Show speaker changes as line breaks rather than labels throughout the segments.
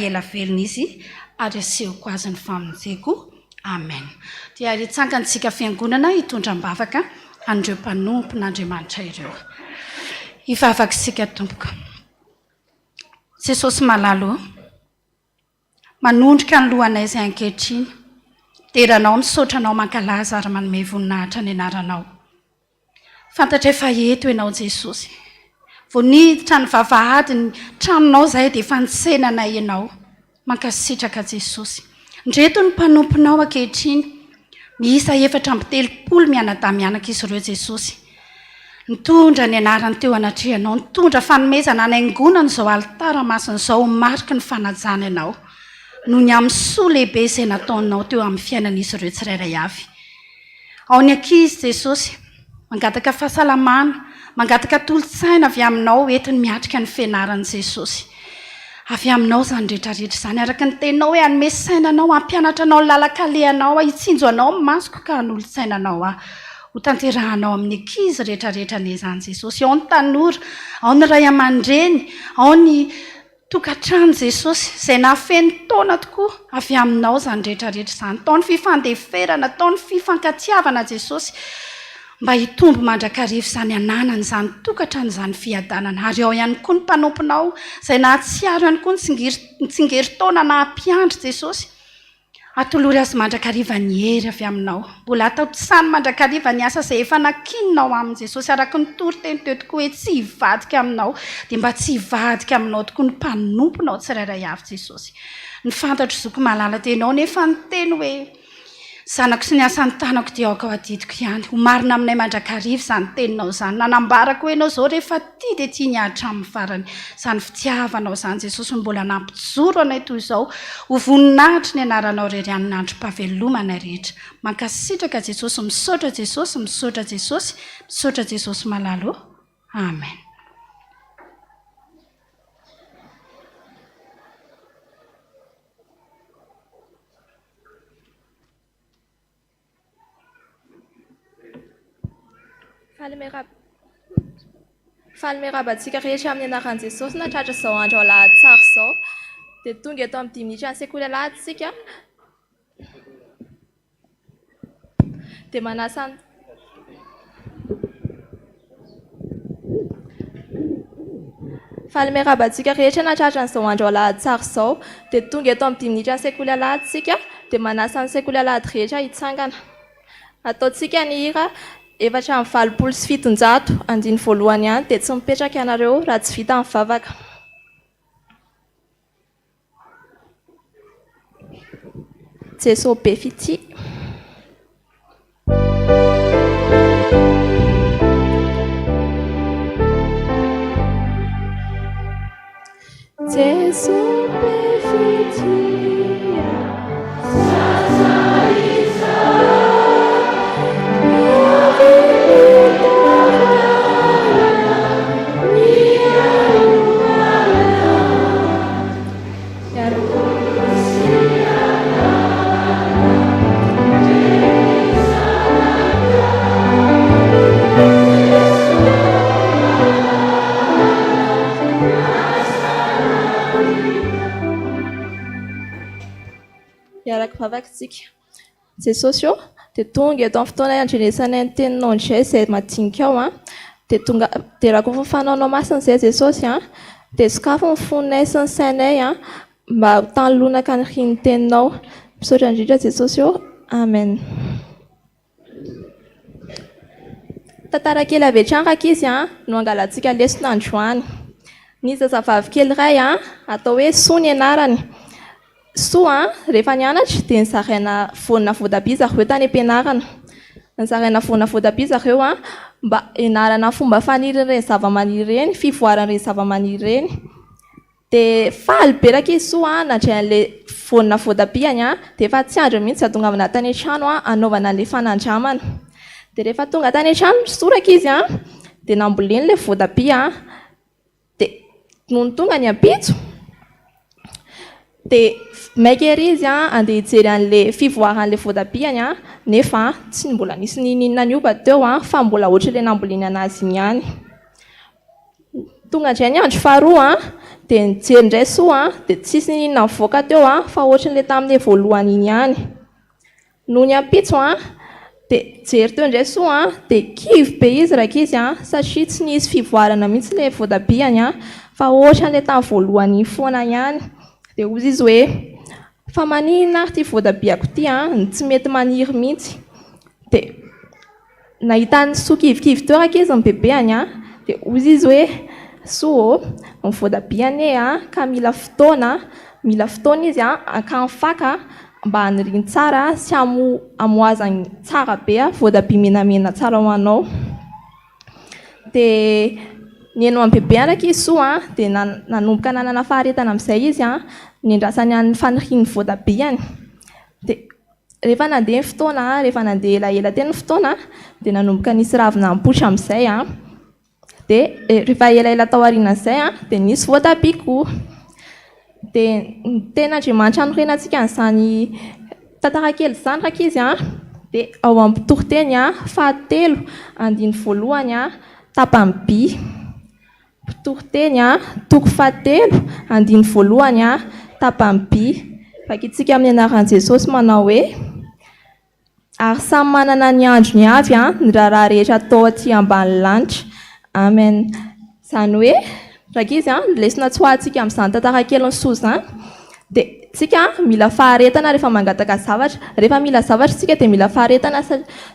ela velona izy ary asehoko azy ny famonjeko. Amen. Dia hitsangantsika fiangonana hitondram-bavaka andreo mpanompon'Andriamanitra ireo. Hivavaka isika tompoka. Jesosy malalo, manondrika ny lohanay izay ankehitriny, deranao misaotranao mankalaza ary manome voninahitra ny anaranao. Fantatra efa eto ianao Jesosy. Voaniditra ny vavahady ny tranonao izay dia efa nitsenanay ianao. Mankasitraka Jesosy. Ndreto ny mpanomponao ankehitriny, miisa 430 mianadahy izy ireo Jesosy. Nitondra ny anarany teo anatrihanao, nitondra fanomezana anaingonana izao alitara masina izao mariky ny fanajana ianao. Noho ny amin'ny soa lehibe izay nataonao teo amin'ny fiainan'izy ireo tsirairay avy. Ao ny ankizy Jesosy, mangataka fahasalamana, mangataka tolotsaina avy aminao entiny miatrika ny fianarany Jesosy. Avy aminao izany rehetrarehetra izany, araka ny teninao hoe hanome sainanao, hampianatra anao lalakalehanao, hitsinjo anao masoko ka hanolontsainanao ho tanterahanao amin'ny ankizy rehetrarehetra n'izany Jesosy. Ao ny tanora, ao ny ray aman-dreny, ao ny tokantrano Jesosy, izay nahafeny taona tokoa avy aminao izany rehetrarehetra izany. Tao ny fifandeferana, tao ny fifankatiavana Jesosy, mba hitombo mandrakarivo izany ananana izany tokantrano izany fiadanana. Ary ao ihany koa ny mpanomponao, izay nahatsiaro ihany koa ny tsingerin-taona na hampiandry Jesosy. Atolory azy mandrakariva ny hery avy aminao. Mbola ataotsany mandrakariva ny asa izay efa nakininao aminy Jesosy. Araka ny tory-teny teo tokoa hoe tsy hivadika aminao, dia mba tsy hivadika aminao tokoa ny mpanomponao tsirairay avy Jesosy. Ny fantatro zoko malala tenao nefa ny teny hoe zanako sy ny asan'ny tanako dia aoka ao adidiko ihany. Ho marina aminay mandrakariva izany teninao izany. Nanambarako hoe ianao izao rehefa tia dia tia ny hatramin'ny farany. Izany fitiavanao izany Jesosy mbola nampijoro anay toy izao. Ho voninahitra ny anaranao irery ihany androm-pahavelomana rehetra. Mankasitraka Jesosy, misaotra Jesosy, misaotra Jesosy, misaotra Jesosy malalo. Amen.
Falmerabantsika rehetra amin'ny anaran'i Jesosy natratra izao andro alahady izao dia tonga eto amin'ny 10 minitra ny sekoly alahadysika dia manasa falmerabantsika rehetra natratra n'izao andro alahady izao dia tonga eto amin'ny 10 minitra ny sekoly alahadysika dia manasa ny sekoly alahady rehetra hitsangana. Ataontsika ny hira 470 andiny voalohany ihany dia tsy mipetraka ianareo raha tsy vita mivavaka. Jesosy be fity. Jesosy be fity. Iaraka vavakantsika. Jesosy io dia tonga eto amin'ny fotoana iandrenesanay ny teninao indray izay madinika ao dia tonga dia raha koa fanaonao masina izay Jesosy dia sokafo ny fonay sy ny sainay mba ho tanolonaka ny ry ny teninao. Misaotra indrindra Jesosy io. Amen. Tantara kely avy hatrany ankizy no angalantsika lesona androany. Ny zazavavy kely iray atao hoe Soa ny anarany. Soa rehefa nianatra dia nizaraina vonina voatabia zareo tany am-pianarana. Nizaraina vonina voatabia zareo mba hianarana fomba fanirin'ireny zavamaniry ireny, fivoaran'ireny zavamaniry ireny. Dia faly be ankizy Soa nandray an'ilay vonina voatabiany dia efa tsy andro mihitsy atongavana tany an-trano anaovana an'ilay fanandramana. Dia rehefa tonga tany an-trano misoraka izy dia namboleny ilay voatabia dia noho tonga ny ampitso dia maika ery izy andeha hijery an'ilay fivoaran'ilay voatabiany nefa tsy mbola nisy ninina nioba teo fa mbola ohatran'ilay namboleny anazy ihany. Tonga indray ny andro faharoa dia nijery indray soa dia tsisy ninona mivoaka teo fa ohatran'ilay tamin'ilay voalohany iny ihany. Noho ny ampitso dia jery teo indray soa dia kivy be izy raka izy satria tsy nisy fivoarana mihitsy ilay voatabiany fa ohatran'ilay tamin'ny voalohany iny foana ihany. Dia ozy izy hoe fa maninona ary ty voatabiako ty tsy mety maniry mihitsy. Dia nahitany soa kivikivy teo raka izy ny bebeany dia ozy izy hoe soa ny voatabiany ka mila fotoana izy akany faka mba haniriany tsara sy amoazany tsara be voatabia menamena tsara ho anao. Dia nihaino amin'ny bebe araka izy soa dia nanomboka nanana faharetana amin'izay izy niandrasany amin'ny faniriany voatabiany. Dia rehefa nandeha ny fotoana rehefa nandeha elaela teny ny fotoana dia nanomboka nisy ravina ampotra amin'izay dia rehefa elaela tao aorianan'izay dia nisy voatabia koa. Dia tena Andriamanitra anorenantsika n'izany tantara kely izany raka izy dia ao amin'ny mpitoriteny 7:1 tapany B. Mpitoriteny 7:1 tapany B. Vakitsika amin'ny anaran'i Jesosy manao hoe ary samy manana ny androny avy ny raharaha rehetra atao aty ambany lanitra. Amen. Izany hoe raka izy lesona tsy hoatsika amin'izany tantara kely ny soa izany dia tsika mila faharetana rehefa mangataka zavatra. Rehefa mila zavatra tsika dia mila faharetana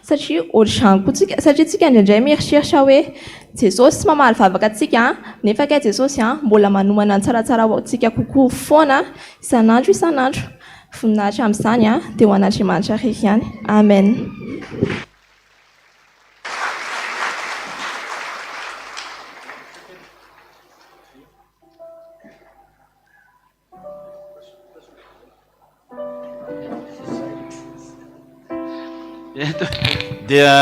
satria ohatr'izany koa tsika satria tsika indraindray mieritreritra hoe Jesosy tsy mamaly vavaka atsika nefa ka Jesosy mbola manomana ny tsaratsara ho antsika kokoa foana isan'andro. Voninahitra amin'izany dia ho an'Andriamanitra irery ihany. Amen.
Dia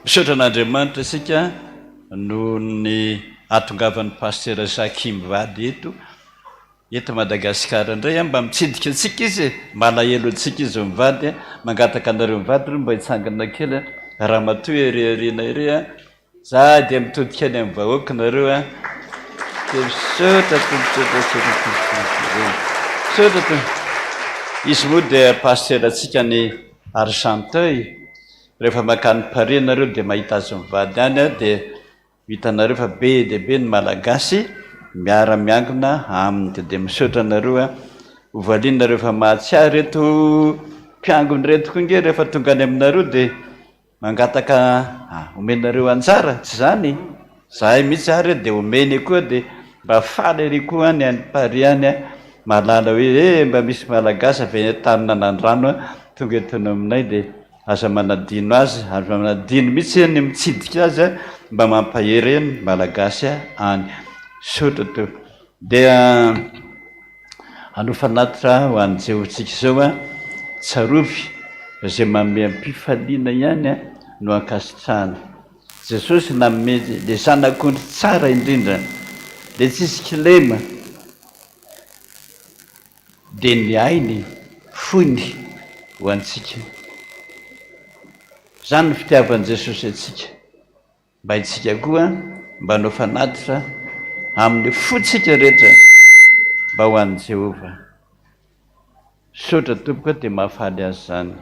misaotra an'Andriamanitra isika noho ny atongavan'ny paster Sakim Vady eto Madagasikara indray mba mitsidika antsika izy malahelo antsika izy mivady mangataka anareo mivady mba hitsangana kely raha matoa eriariana ery za dia mitodika any amin'ny vahoaka nareo dia misaotra izy moa dia paster atsika ny Argenteuil. Rehefa makany Paris nareo dia mahita azy mivady any dia hitanareo fa be dia be ny malagasy miara-miangona aminy. Dia misaotra nareo hovalianareo fa mahatsiary reto mpiangony reto koa nge rehefa tonga any aminareo dia mangataka omenareo anjara tsy zany zahay mihitsy ary dia omeny koa dia mba faly ery koa any Paris any malala hoe mba misy malagasy avy tany nanandrano tonga etono aminay dia aza manadino azy ary manadino mihitsy ny mitsidika azy mba mampahereny malagasy any. Saotra to dia anofanatitra ho an'jehotsika izao tsarovy izay manome am-pifaliana ihany no ankasitrahana. Jesosy nanome le zanak'ondry tsara indrindra dia tsisy kilema dia ny ainy fony ho antsika. Zany ny fitiavan'i Jesosy atsika mba itsika koa mba hanao fanatitra amin'ny fotsika rehetra mba ho an'i Jehova. Saotra tompoka dia mahafaly azy zany.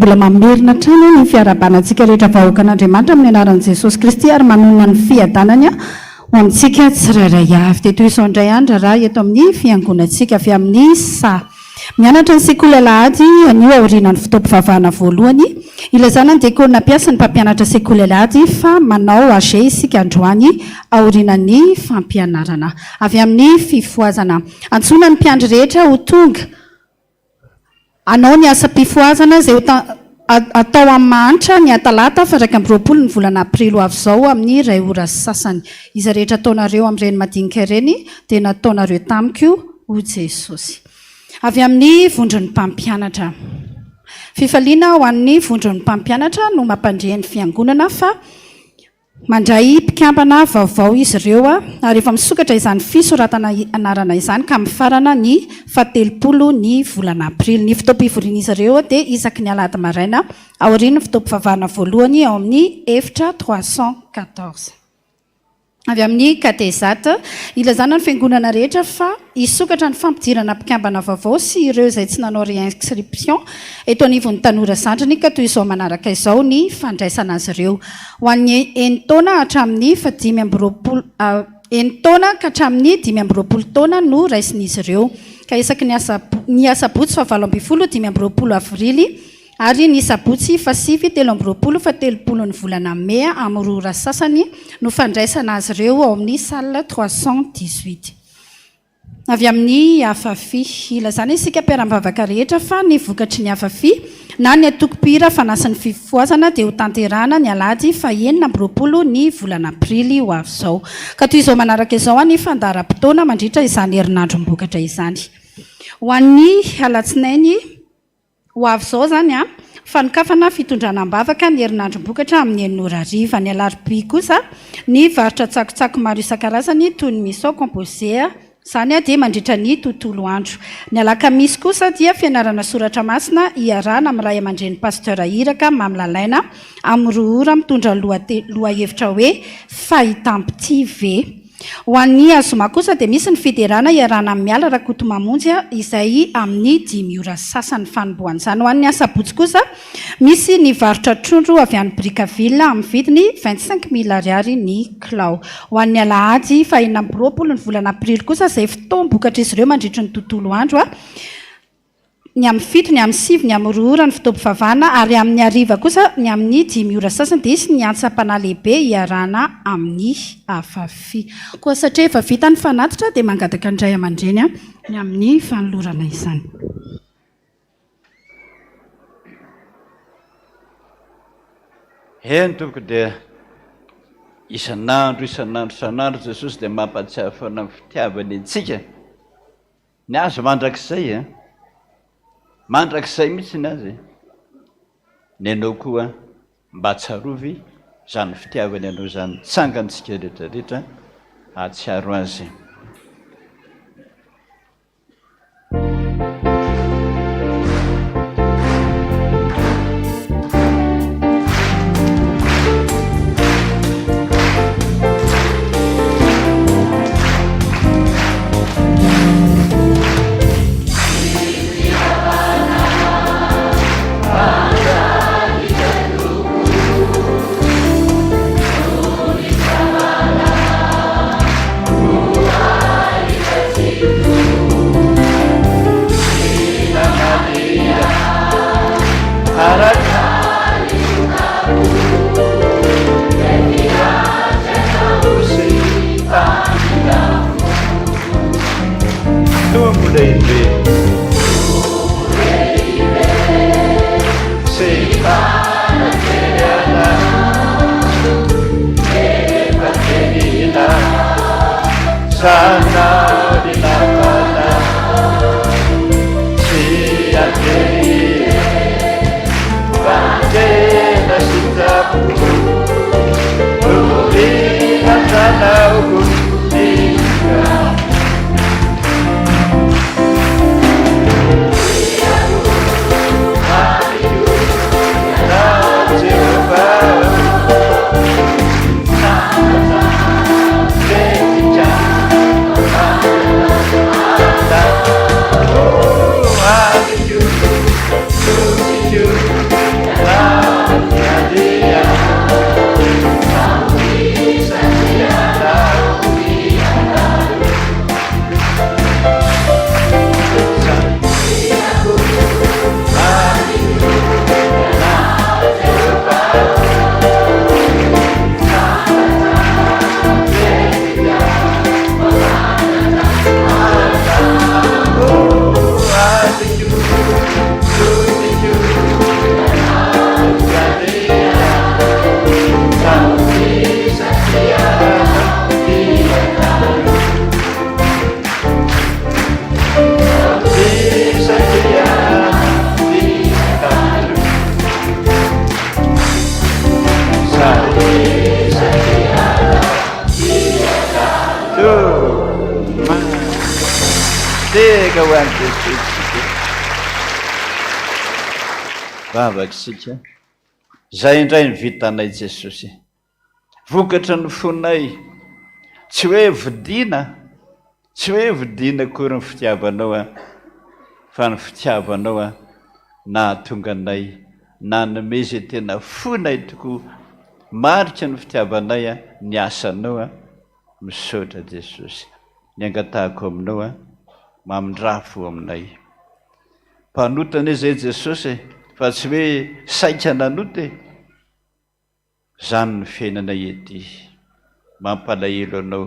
mbola mamerina trano ny fiarabanantsika rehetra vahoakan'andriamanitra amin'ny anaran'i jesosy kristy ary manona ny fiadanany ho amintsika tsirairay avy dia toy izao indray andra raha eto amin'ny fiangonantsika avy amin'ny mianatra ny sekoly alahady anio aorianany fitaom-pivavahana voalohany ilazana ny dekona mpiasa ny mpampianatra sekoly alahady fa manao age isika androany aorianany fampianarana avy amin'ny fifoazana antsona ny mpiandry rehetra ho tonga anao ny asa mpifoazana izay atao amin'ny manitra ny atalata faraika amin'ny roapolo ny volana aprilo avy izao amin'ny ray ora sasany izy rehetra ataonareo amin'ireny madinika ireny dia nataonareo tamiko ho jesosy avy amin'ny vondron'ny mpampianatra fifaliana ho an'ny vondron'ny mpampianatra no mampandrehan'ny fiangonana fa mandray mpikambana vaovao izy ireo ary efa misokatra izany fisoratana anarana izany ka mifarana ny 17 ny volana aprily ny fitaom-pivoriana izy ireo dia isaky ny alahady maraina aorian'ny fitaom-pivavahana voalohany ao amin'ny efitra 314 avy amin'ny katezata ilazana ny fiangonana rehetra fa isokatra ny fampidirana mpikambana vaovao sy ireo izay tsy nanao réinscription eto anivon'ny tanora zandriny ka toy izao manaraka izao ny fandraisana azy ireo ho an'ny enitaona hatramin'ny 5 taona ka hatramin'ny 5 taona no raisin'izy ireo ka isaky ny asabotsy fa 5 avrily ary ny sabotsy fa 7 ny volana mea amin'ny rora sasany no fandraisana azy ireo ao amin'ny salle 318 avy amin'ny hafafi ilazana isika mpiara-mivavaka rehetra fa ny vokatry ny hafafi na ny atokopira fanasan'ny fifoazana dia ho tanterana ny alady fa 9 ny volana aprily ho avy izao ka toy izao manaraka izao ny fandaharam-potoana mandritra izany herinandrom-bokatra izany ho an'ny alatsinainy ho avy izao zany fanokafana fitondrana-bavaka ny herinandrom-bokatra amin'ny enora riva ny alarobia kosa ny varotra tsakotsako maro isan-karazany toy ny misao composé zany dia mandritra ny tontolo andro ny alakamisy kosa dia fianarana soratra masina iarana amin'ny ray aman-dren'ny pasteur iraka mamilalaina amin'ny roa ora mitondra lohahevitra hoe fahitam-pity ve ho an'ny azoma kosa dia misy ny fiderana iarana amin'ny ala rakoto mamonjy izay amin'ny 5 ora sasany fanombohan'izany ho an'ny asabotsy kosa misy ny varotra trondro avy any brikaville amin'ny vidiny 25,000 ariary ny kilao ho an'ny alahady fa 20 ny volana aprily kosa izay fotoam-bokatra izy ireo mandritra ny tontolo andro ny amin'ny fito ny amin'ny 7 ny amin'ny roa ora ny fitaom-pivavahana ary amin'ny ariva kosa ny amin'ny 5 ora sasany dia isy ny antsam-panahy lehibe iarana amin'ny hafafi koa satria efa vita ny fanatitra dia mangataka ny ray aman-dreny ny amin'ny fanolorana izany
eny tompoko dia isan'andro jesosy dia mampatsiahy foana ny fitiavany antsika ny azo mandrakizay mandrakizay mihitsy ny azy ny anao koa mba tsarovy zany fitiavany anao zany tsangantsika rehetrarehetra atsiaro azy vavakisika zay indray ny vitanay Jesosy vokatra ny fonay tsy hoe vidiana akory ny fitiavanao fa ny fitiavanao nahatonga anay nanome zay tena fonay tokoa marika ny fitiavanay ny asanao misaotra Jesosy ny angatahako aminao mamindrafo aminay mpanotana zay Jesosy fa tsy hoe saika nanoty zany ny fiainanay ety mampalahelo anao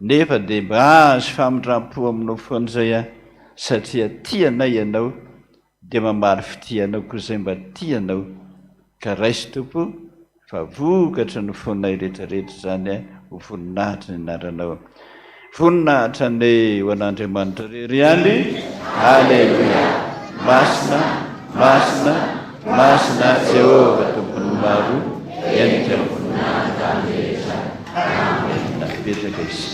nefa dia mahazo famindram-po aminao foana zay satria tianay ianao dia mamaly fitianao koa zay mba tianao ka raisy tompo fa vokatra ny fonay rehetrarehetra zany ho voninahitra ny anaranao voninahitra ny ho an'Andriamanitra rery any aleluia masina Jehova tompony maro endrika voninahitra rehetra amen betaka izy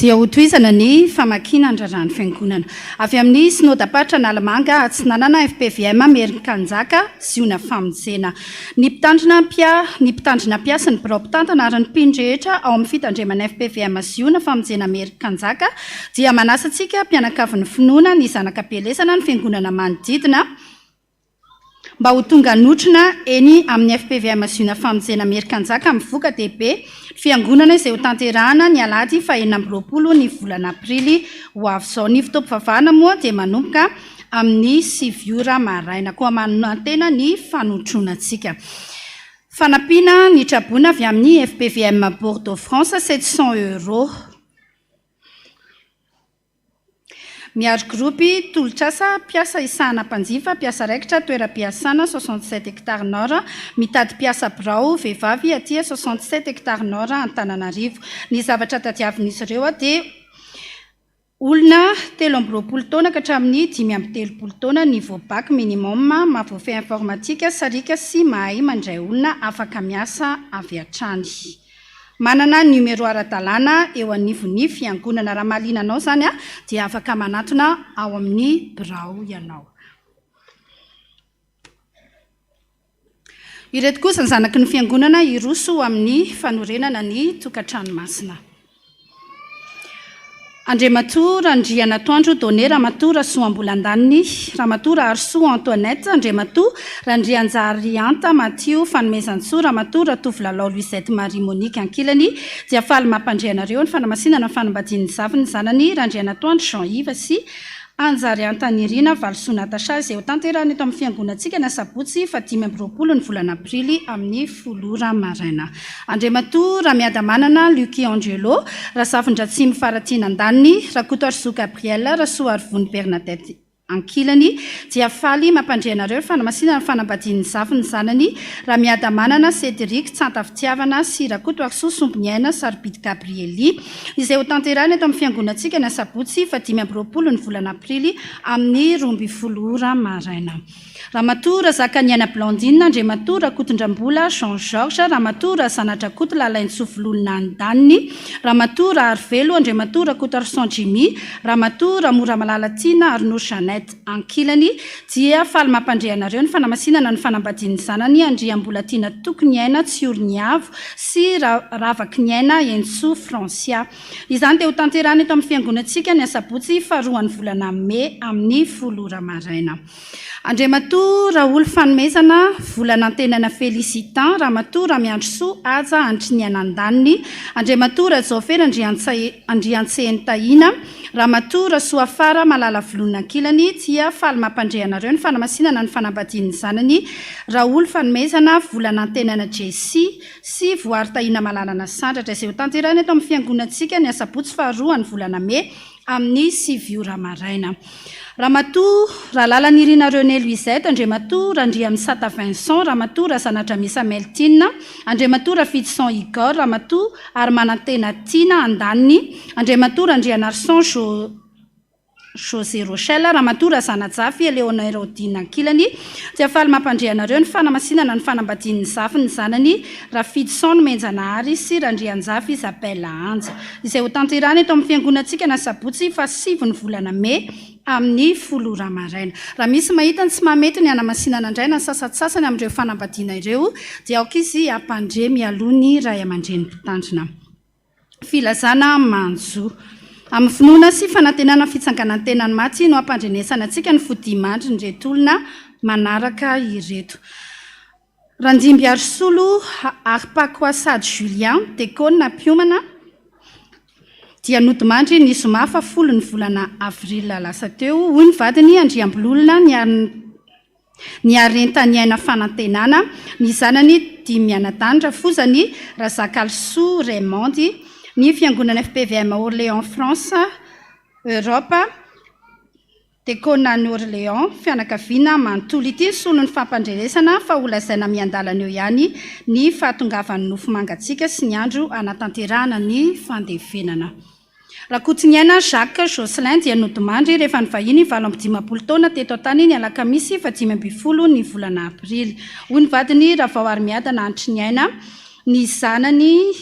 dia hotoizana ny famakina andrarany fiangonana avy amin'ny synodapatra na Alamanga atsinanana FPVM Merikanjaka ziona famonjena ny mpitandrina mpiasa ny birao mpitantana ary ny mpindrehetra ao amin'ny fitandremana FPVM ziona famonjena Merikanjaka dia manasantsika mpianakavin'ny finoana ny zanakam-pielesana ny fiangonana manodidina mba ho tonga notrona eny amin'ny FPVM ziona famonjena Merikanjaka amin'ny voka dehibe fiangonana izay ho tanterahana ny alady fa 20 ny volana aprily ho avy izao ny fitaom-pivavahana moa dia manomboka amin'ny 7 maraina koa manantena ny fanotroanantsika fanampiana ny trabona avy amin'ny FPVM Bordeaux France 700 €. Miaro gropy tolotrasa piasa isana mpanjifa piasa raikitra toeram-piasana 67 hectares nord mitady piasa birao vehivavy aty 67 hectares nord Antananarivo ny zavatra tadiavin'izy ireo dia olona 13 taona ka hatramin'ny 5 taona niveau bac minimum mahavoafehy informatika sarika sy mahay mandray olona afaka miasa avy hatrany manana numéro ara-dalàna eo anivony fiangonana raha mahalinanao zany dia afaka manatona ao amin'ny birao ianao. Ireto kosa ny zanaky ny fiangonana iroso amin'ny fanorenana ny tokantranomasina. Andriamatora Andrianatoandro Donné Ramatoa Soambolandaniny Ramatoa Arsoa Antoinette Andriamatora Randrianjary Anta Mathio Fanomezantsoa Ramatoa Tovlalao Louisette Marie Monique Ankilany dia faly mampandrianareo ny fanamasinana ny fanambadian'ny zaviny zanany Randrianatoandro Jean-Yves sy Anjary Antanirina Valsoa Natacha izay ho tanterahana eto amin'ny fiangonantsika ny sabotsy fa 20 ny volana aprily amin'ny 10 maraina. Andriamatora Ramiadamanana Lucie Angelo Rasafindratsimy Faratiana Andaniny Rakoto Arso Gabriel Rasoa Arvony Bernadette Ankilany dia faly mampandrianareo fanamasinana ny fanambadian'ny zaviny zanany Ramiadamanana Cédric Tsanta Fitiavana sy Rakoto Arso Sompiniaina Sarbit Gabrieli izay ho tanterahana eto amin'ny fiangonantsika ny sabotsy fa 20 ny volana aprily amin'ny 12 maraina. Ramatoa Zakaniana Blandine Andriamatora Kotondrambola Jean Georges Ramatoa Sanatrakota Lalaintsofilolona Andaniny Ramatoa Arvelo Andriamatora Kotarson Jimmy Ramatoa Mora Malalatina Arnaud Jeannette Ankilany dia faly mampandrianareo ny fanamasinana ny fanambadian'ny zanany Andriambolatina Tokoniaina Tsiorniavo sy Ravakiniaina Enso Francia izany dia ho tanterahana eto amin'ny fiangonantsika ny sabotsy fa 2 volana Mai amin'ny 10 maraina. Andriamatora olo fanomezana volanantenana Félicitant Ramatoa Miandrosoa Aja Antriniana Andaniny Andriamatora Jofera Andriantsehany Tahina Ramatoa Soafara Malala Volona Ankilany dia faly mampandrianareo ny fanamasinana ny fanambadian'ny zanany Raoul fanomezana volanantenana Jessie sy Voary Tahina Malalana Sandratra izay ho tanterahana eto amin'ny fiangonantsika ny sabotsy fa 2 volana Mai amin'ny 7 maraina. Ramatoa Rahalalany René Louisette Andriamatora Andriamsata Vincent Ramatoa Sanatra Misa Meltina Andriamatora Fidson Igor Ramatoa ary manantena Tina Andaniny Andriamatora Andrianarson José Rochelle Ramatora Zanajafy Eleona Rodina Ankilany tsy afaly mampandrianareo ny fanamasinana ny fanambadian'ny zafy ny zanany Rafidson Menjanahary sy Randrianjafy Isabella Anja izay ho tanterana eto amin'ny fiangonantsika na sabotsy fa 7 ny volana May amin'ny 10 ramaraina. Raha misy mahita ny tsy mahamety ny hanamasinana indray na sasatsasany amin'ireo fanambadiana ireo dia aoka izy ampandre mialony Ray aman-dreny mpitandrina. Filazana Manjo amin'ny finoana sy fanantenana fitsanganantenany maty no ampandrenesana antsika ny fodimandry ny reto olona manaraka ireto. Randimby Arsolo Arpakoasady Julien Tekona Piomana dia nodimandry ny Zomafa 10 ny volana Avril lasa teo hoy ny vadiny Andriambololona ny arentany aina fanantenana ny zanany Dimianatandra Fozany Razakalso Raymond ny fiangonana FPVM Orléans France Europe Tekona ny Orléans fianakaviana manontolo ity solo ny fampandrenesana fa olazaina miandalana eo ihany ny fahatongavan'ny nofo mangatsika sy ny andro anatanterahana ny fandefenana. Rakotiniana Jacques Jocelyn dia nodimandry rehefa ny vahiny 7 taona teto tany ny alakamisy 15 ny volana Aprily. Hoy ny vadiny Ravao Armiadana antry ny aina ny zanany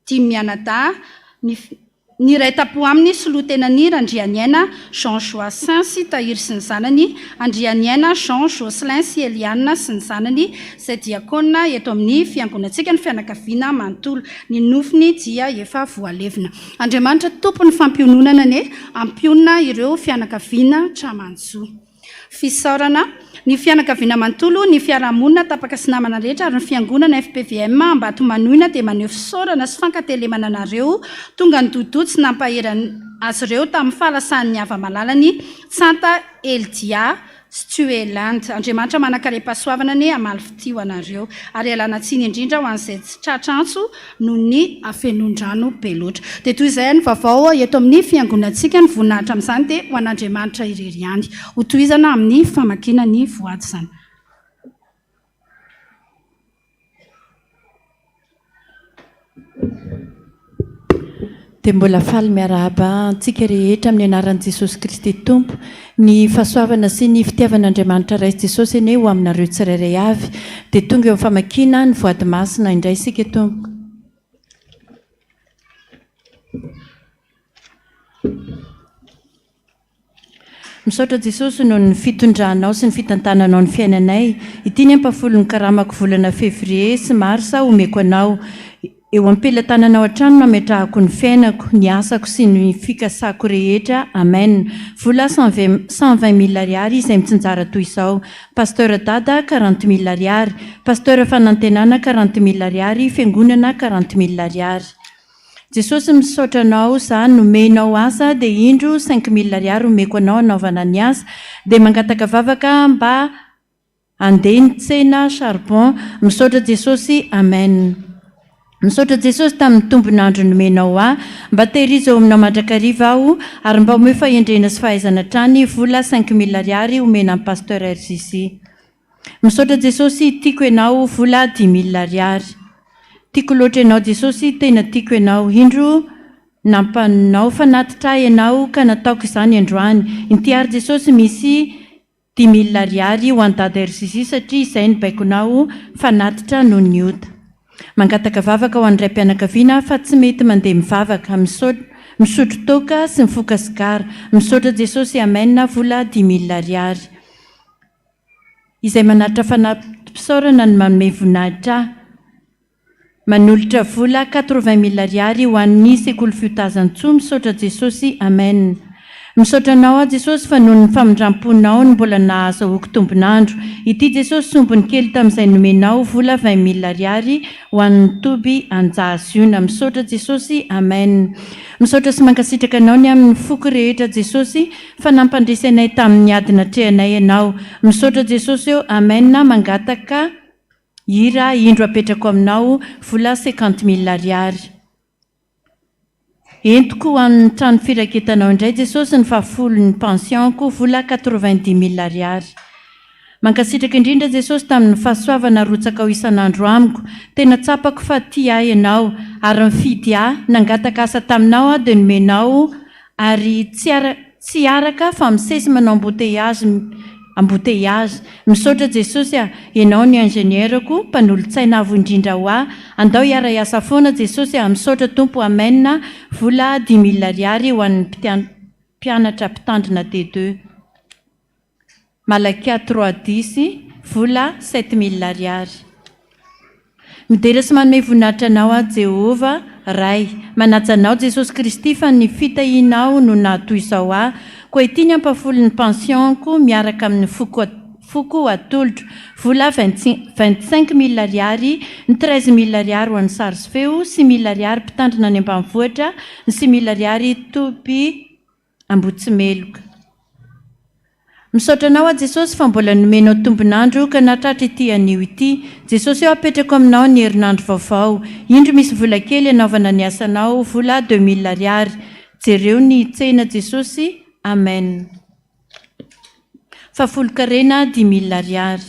Dimianada ny ray tapo aminy solotenany Randriany aina Jean Joassin sy Tahiry sy ny zanany Andriany aina Jean Jocelyn sy Eliana sy ny zanany izay diakona eto amin'ny fiangonantsika ny fianakaviana manontolo ny nofony dia efa voalevina. Andriamanitra tompo ny fampiononana ne ampionona ireo fianakaviana tramanjo. Fisaorana ny fianakaviana manontolo ny fiarahamonina tapaka sy namana rehetra ary ny fiangonana FPVM Ambato Manoina dia maneho fisaorana sy fankatelemana anareo tonga ny dododo sy nampaherany azy ireo tamin'ny fahalasan'ny ava-malalany Santa Eldia Stueland. Andriamanitra manakare-pahasoavana ny amaly fitio anareo ary alana tsiny indrindra ho an'izay tsy tratrantso noho ny afenondrano be loatra. Dia toy izay ny vaovao eto amin'ny fiangonantsika ny voninahitra amin'izany dia ho an'Andriamanitra irery ihany ho tohizana amin'ny famakiana ny voady izany.
dia mbola faly miarahaba antsika rehetra amin'ny anaran'i Jesosy Kristy Tompo ny fahasoavana sy ny fitiavan'Andriamanitra Ray Jesosy eny ho aminareo tsirairay avy dia tonga eo amin'ny famakiana ny voady masina indray isika Tompo. Misaotra Jesosy noho ny fitondranao sy ny fitantananao ny fiainanay ity ny ampafolo ny karamako volana Février sy Marsa omeko anao eo ampelatananao an-trano nametrahako ny fiainako ny asako sy ny fikasako rehetra. Amen. Vola 120,000 ariary izay mitsinjara toy izao: pasteur dada 40,000 ariary, pasteur fanantenana 40,000 ariary, fiangonana 40,000 ariary. Jesosy misaotra anao za nomenao asa dia indro 5,000 ariary omeko anao anaovana ny asa dia mangataka vavaka mba andeha ny tsena charbon. Misaotra Jesosy. Amen. Misaotra Jesosy tamin'ny tombonandro nomenao mba tehiriza eo aminao mandrakariva aho ary mba omeo fahendrena sy fahaizana trany vola 5,000 ariary omena amin'ny pasteur RCC. Misaotra Jesosy tiako ianao vola 10,000 ariary. Tiako loatra ianao Jesosy, tena tiako ianao. Indro nampanao fanatitra ianao ka nataoko izany androany. Intiary Jesosy misy 10,000 ariary ho an-dada RCC satria izay ny baikonao fanatitra noho ny ota. Mangataka vavaka ho an'ray mpianakaviana fa tsy mety mandeha mivavaka, misotro toka sy mifoka sigara. Misaotra Jesosy. Amen. Vola 10,000 ariary. Izay manatra fanampisaorana ny manome voninahitra manolotra vola 80,000 ariary ho an'ny sekoly fiotazan-tsoa. Misaotra Jesosy. Amen. Misaotra anao Jesosy fa noho ny famindramponao ny mbola nahazoako tombonandro. Ity Jesosy sombony kely tamin'izay nomenao vola 20,000 ariary ho an'ny Toby Anjahasiona. Misaotra Jesosy. Amen. Misaotra sy mankasitraka anao ny amin'ny foko rehetra Jesosy fa nampandresy anay tamin'ny ady natrehanay ianao. Misaotra Jesosy eo. Amen. Mangataka hira indro apetrako aminao vola 50,000 ariary. Entiko ho an'ny trano firaketanao indray Jesosy ny fahafolon'ny pensionko vola 90,000 ariary. Mankasitraka indrindra Jesosy tamin'ny fahasoavana rotsaka ho isan'andro amiko. Tena tsapako fa tia ianao ary mifidy nangataka asa taminao dia nomenao ary tsy tsy araka fa misesy manao amboteiazy. Misaotra Jesosy ianao ny ingénierako mpanolo-tsaina avo indrindra ho andao hiara-iasa foana Jesosy misaotra tompo amena vola 10 000 ariary ho an'ny mpianatra mpitandrina D2. Malakia 3:10 vola 7 000 ariary. Midera sy manome voninahitra anao Jehova ray, manaja anao Jesosy Kristy fa ny fitahinao no nahatoy izao koa ity ny ampafolo ny pensionko miaraka amin'ny foko atolotro vola 25 000 ariary, ny 13 000 ariary ho an'ny sary feo, 6 000 ariary mpitandrina any ambanivohitra, ny 6 000 ariary topy Ambotsimeloka. Misaotra anao Jesosy fa mbola nomenao tombonandro ka natratra ity anio ity. Jesosy apetrako aminao ny herinandro vaovao. Indro misy vola kely anaovana ny asanao vola 2 000 ariary. Jereo ny tsena Jesosy. Amen. Fafolo-karena 10 000 ariary.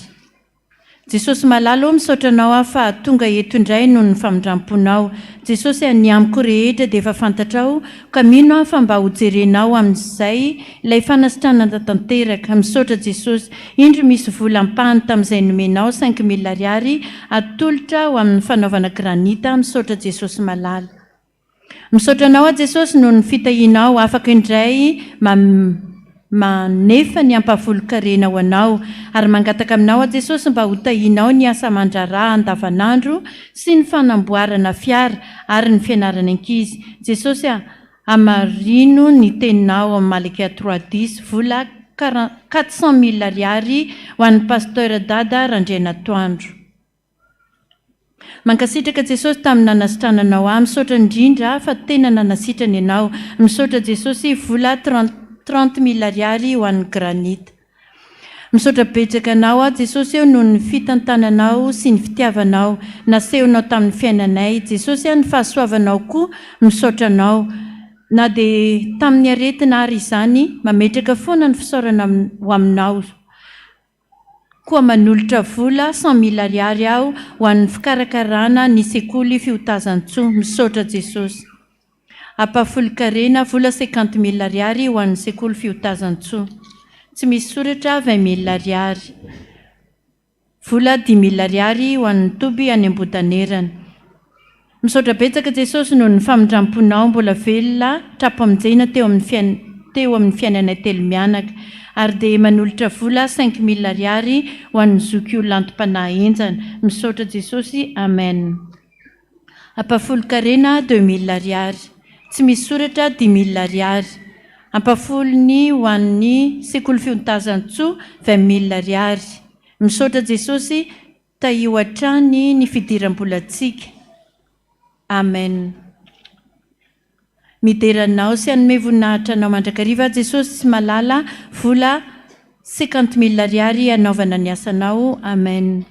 Jesosy malalo misaotra anao fa tonga eto indray noho ny famindramponao. Jesosy ny amiko rehetra dia efa fantatrao ka mino fa mba hojerenao amin'izay ilay fanasitrana tanteraka. Misaotra Jesosy, indro misy vola ampahany tamin'izay nomenao 5 000 ariary atolotra ho amin'ny fanaovana granita. Misaotra Jesosy malala. Misaotra anao Jesosy noho ny fitahinao afaka indray manefa ny ampafolo-karena ho anao ary mangataka aminao Jesosy mba hotahinao ny asa mandraraha andavanandro sy ny fanamboarana fiara ary ny fianarana ankizy. Jesosy amarino ny teninao amin'ny Malakia 3:10 vola 400 000 ariary ho an'ny pasteur Dada Randriana Toandro. Mankasitraka Jesosy tamin'ny nanasitrananao misaotra indrindra fa tena nanasitrana ianao. Misaotra Jesosy vola 30 000 ariary ho an'ny granita. Misaotra betsaka anao Jesosy noho ny fitantananao sy ny fitiavanao nasehonao tamin'ny fiainanay. Jesosy ny fahasoavanao koa misaotra anao na dia tamin'ny aretina ary izany mametraka foana ny fisaorana ho aminao. Koa manolotra vola 100 000 ariary aho ho an'ny fikarakarana ny sekoly fiotazan-tsoa. Misaotra Jesosy. Ampafolo-karena vola 50 000 ariary ho an'ny sekoly fiotazan-tsoa. Tsy misy soratra 20 000 ariary. Vola 10 000 ariary ho an'ny toby any Ambotanerana. Misaotra betsaka Jesosy noho ny famindramponao mbola velona trapo aminjena teo amin'ny fiainanay telo mianaka ary dia manolotra vola 5 000 ariary ho an'ny zoky lantom-panahy enjana. Misaotra Jesosy. Amen. Ampafolo-karena 2 000 ariary. Tsy misy soratra 10 000 ariary. Ampafolony ho an'ny sekoly fiotazan-tsoa 20 000 ariary. Misaotra Jesosy tahio hatrany ny fidiram-bolantsika. Amen. Mideranao sy hanome voninahitra anao mandrakariva Jesosy sy malala vola 50 000 ariary anaovana ny asanao. Amen.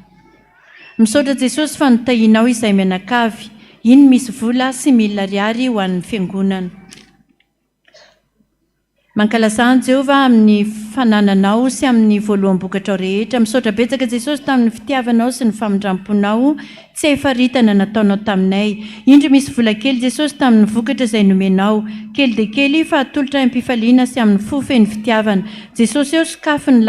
Misaotra Jesosy fa nitahinao izay mianakavy. Iny misy vola 6 000 ariary ho an'ny fiangonana. Mankalazana Jehova amin'ny fanananao sy amin'ny voaloham-bokatrao rehetra. Misaotra betsaka Jesosy tamin'ny fitiavanao sy ny famindramponao tsy efaritana nataonao taminay. Indro misy vola kely Jesosy tamin'ny vokatra izay nomenao. Kely dia kely fa atolotra am-pifaliana sy amin'ny fofeny fitiavana. Jesosy eo sokafo ny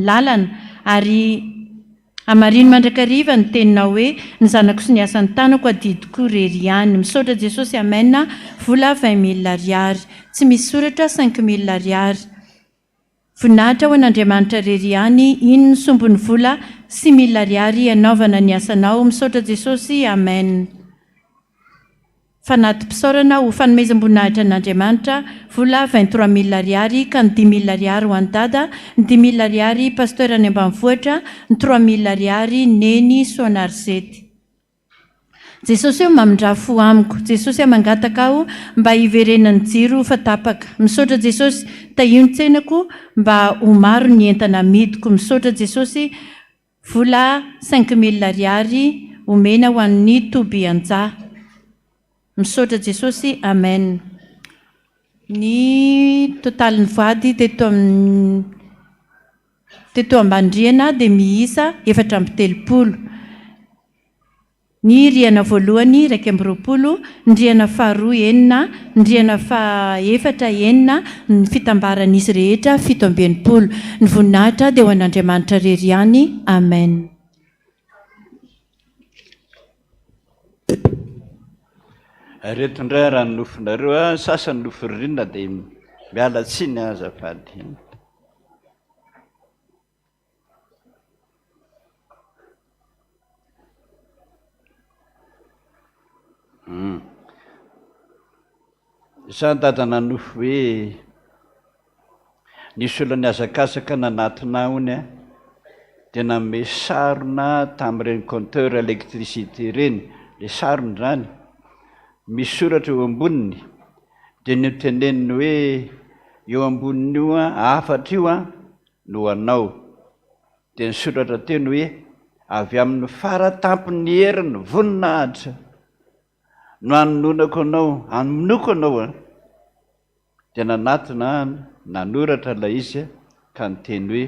lalana ary amarino mandrakariva ny teninao hoe ny zanako sy ny asan'ny tanako adidiko rery ihany. Misaotra Jesosy. Amen. Vola 20 000 ariary. Tsy misy soratra 5 000 ariary. Voninahitra ho an'Andriamanitra rery ihany. Iny ny sombony vola 6 000 ariary anaovana ny asanao. Misaotra Jesosy. Amen. Fanatim-pisaorana ho fanomezam-boninahitra an'Andriamanitra vola 23 000 ariary ka ny 10 000 ariary ho an'ny Dada, ny 10 000 ariary pasteur any ambanivohitra, ny 3 000 ariary neny Soanarzety. Jesosy eo mamindrafo amiko. Jesosy mangataka aho mba hiverenan'ny jiro fatapaka. Misaotra Jesosy tahio ny tsenako mba ho maro ny entana amidiko. Misaotra Jesosy vola 5 000 ariary omena ho an'ny toby anja. Misaotra Jesosy. Amen. Ny totalin'ny vady teto ambandriana dia miisa 430. ny riana voalohany 220, ny riana faharoa 9, ny riana fahaefatra 9, ny fitambaran'izy rehetra 720. Ny voninahitra dia ho an'Andriamanitra rery ihany. Amen.
Reto indray raha ny nofinareo sasany nofo ririnina dia miala tsiny azafady. Isany dadana nofo hoe nisy olona niazakazaka nanatona hony dia nanome sarona tamin'ireny compteur électricité ireny, le sarony zany misy soratra eo amboniny dia niteneniny hoe eo amboniny io afatra io no anao, dia ny soratra teny hoe avy amin'ny faratampony heriny voninahitra no anonoko anao dia nanatona nanoratra ilay izy ka niteny hoe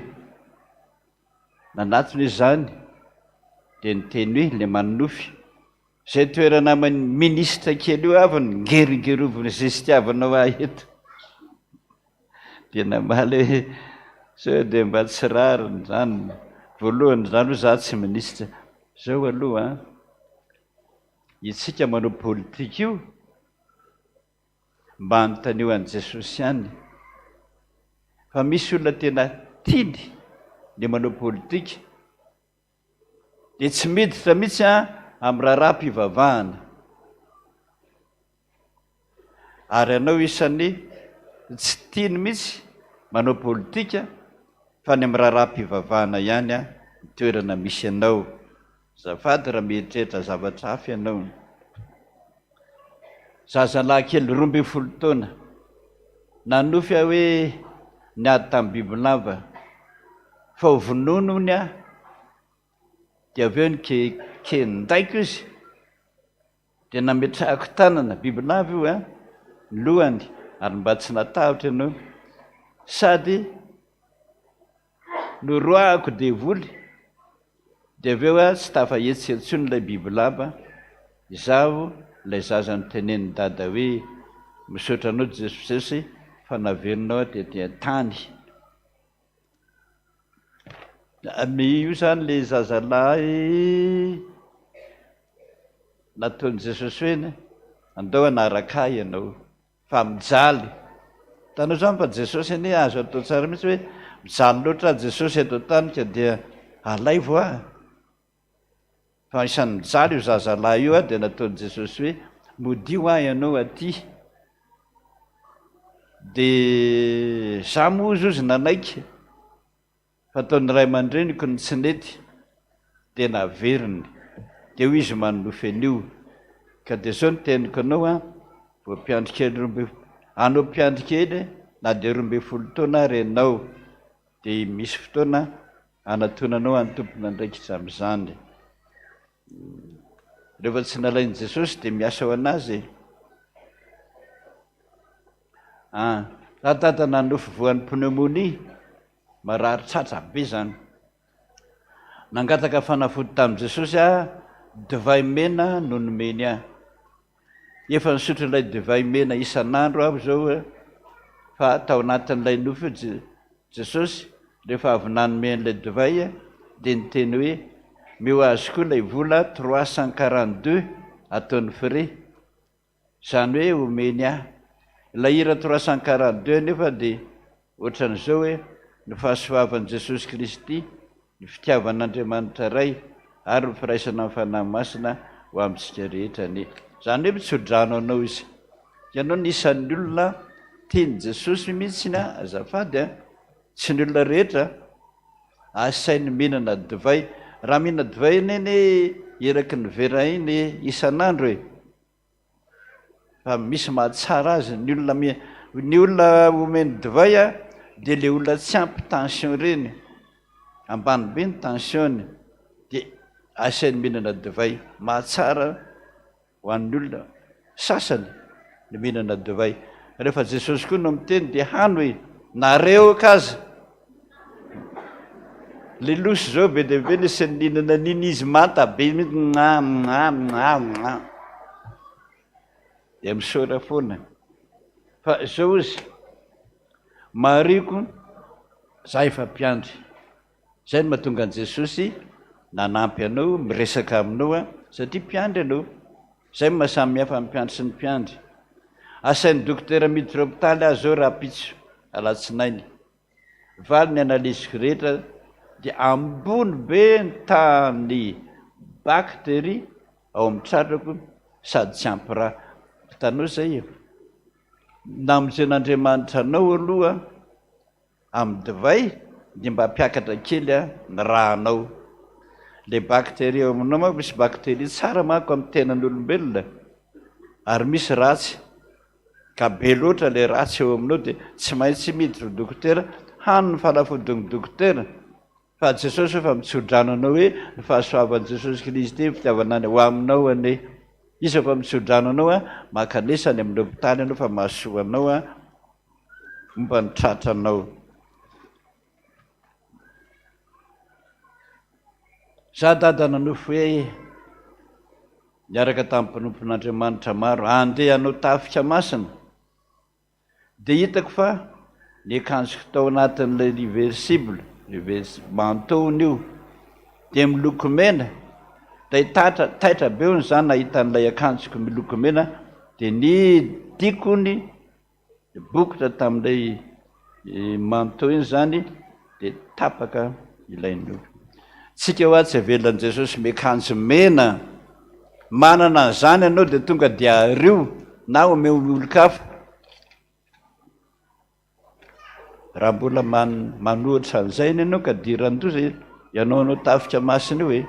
nanatona izy zany dia niteny hoe le manofy zay toerana ministra kely io avy ny ngeringeroviny zay sy tiavanao eto dia namaly hoe sao dia mba tsy rariny zany voalohany zany hoe za tsy ministra zao aloha itsika manao politika io mba hanontaniho an' Jesosy ihany, fa misy olona tena tiany le manao politika dia tsy miditra mihitsy amin'ny raharaham-pivavahana, ary ianao isan'ny tsy tiany mihitsy manao politika fa ny amin'ny raharaham-pivavahana ihany toerana misy ianao. Zafady raha mieritreritra zavatra hafa ianao. Zazalahy kely 12 taona nanofy hoe niady tamin'ny bibilava fa ho vononony dia avy eo nikendaiko izy dia nametrahako tanana bibilava io lohany ary mba tsy natahotra ianao sady noroahako devoly dia avy eo tsy tafahetsentsony ilay bibilava izaho ilay zaza niteneniny dada hoe misaotra anao Jesosy fa naverinao dia tany. Io zany le zazalahy nataon'i Jesosy hoe andao anaraka ianao fa mijaly. Tanao zany fa Jesosy anie azo atao tsara mihitsy hoe mijaly loatra Jesosy eto tanika dia alay vo fa isan'ny mijaly io zazalahy io dia nataon'i Jesosy hoe modio ianao aty. Dia za moa izy nanaiky fa ataon'ny ray aman-dreniko ny tsy nety dia naveriny dia hoy izy manofy an'io ka dia zao niteniko anao vao mpiandrikely anao mpiandrikely na dia 12 taona ary ianao dia misy fotoana anatonanao any tompona andraikitra amin'izany. Rehefa tsy nalain'i Jesosy dia miasa ho anazy tata nanofy voan'ny pneumonie marary tratra be zany nangataka fanafody tamin'i Jesosy divay mena no nomeny efa nisotro ilay divay mena isan'andro aho zao fa tao anatin'ilay nofy Jesosy rehefa avy nanome an'ilay divay dia niteny hoe meo azy koa ilay vola 342 ataon'ny frais zany hoe omeny ilay ira 342 nefa dia ohatran'izao hoe ny fahasoavan'i Jesosy Kristy, ny fitiavan'Andriamanitra ray ary ny firaisana amin'ny fanahy masina ho amintsika rehetra anie. Zany hoe mitsodrano anao izy. Ianao nisan'ny olona tiany Jesosy mihitsy azafady tsy ny olona rehetra asainy mihinana divay. Raha mihinana divay iny eraky ny vera iny isan'andro fa misy mahatsara azy ny olona omeny divay dia le olona tsy ampy tension reny, ambany be ny tension dia asainy mihinana divay. Mahatsara ho an'ny olona sasany ny mihinana divay. Rehefa Jesosy koa no miteny dia hany hoe nareo akaza le losy zao be de be nisy ninana niny izy mata be de misaora foana fa zao izy mariko za efa mpiandry zay no mahatonga an' Jesosy nanampy anao miresaka aminao satria mpiandry anao zay no mahasamy hafa mpiandry sy ny mpiandry asain'ny dokotera miditra hôpitaly azy zao raha pitso alatsinainy valy ny analiziko rehetra de ambony be ny tany bakteria ao amin'ny tratrako sady tsy ampy raha hitanao zay io namonjen'Andriamanitra anao aloha amin'ny divay de mba mpiakatra kely ny rahanao le bakteria ao aminao manko misy bakteria tsara manko amin'ny tenan'olombelona ary misy ratsy ka be loatra le ratsy eo aminao de tsy maintsy miditra dokotera hany ny fanafodin'ny dokotera fa Jesosy efa mitsodrano anao hoe ny fahasoavan'i Jesosy Kristy fitiavanany ho aminao ane izy efa mitsodrano anao makanesany amin'ny hôpitaly anao fa mahasoa anao momba ny tratranao za dada nanofo hoe miaraka tamin'ny mpanompon'Andriamanitra maro andeha hanao tafika masina de hitako fa ny akanjoko tao anatin'ilay reversible manteau-ny io de miloko mena de taitra be ony zany nahita n'ilay akanjoko miloko mena de ny dikony bokotra tamin'ilay manteau iny zany de tapaka ilain'io tsika hoa tsy avelan'i Jesosy miakanjo mena manana an'izany ianao de tonga de ario na ome olo-kafa raha mbola manohatra an'izay ny ianao ka diran-doza ianao anao tafika masina io hoe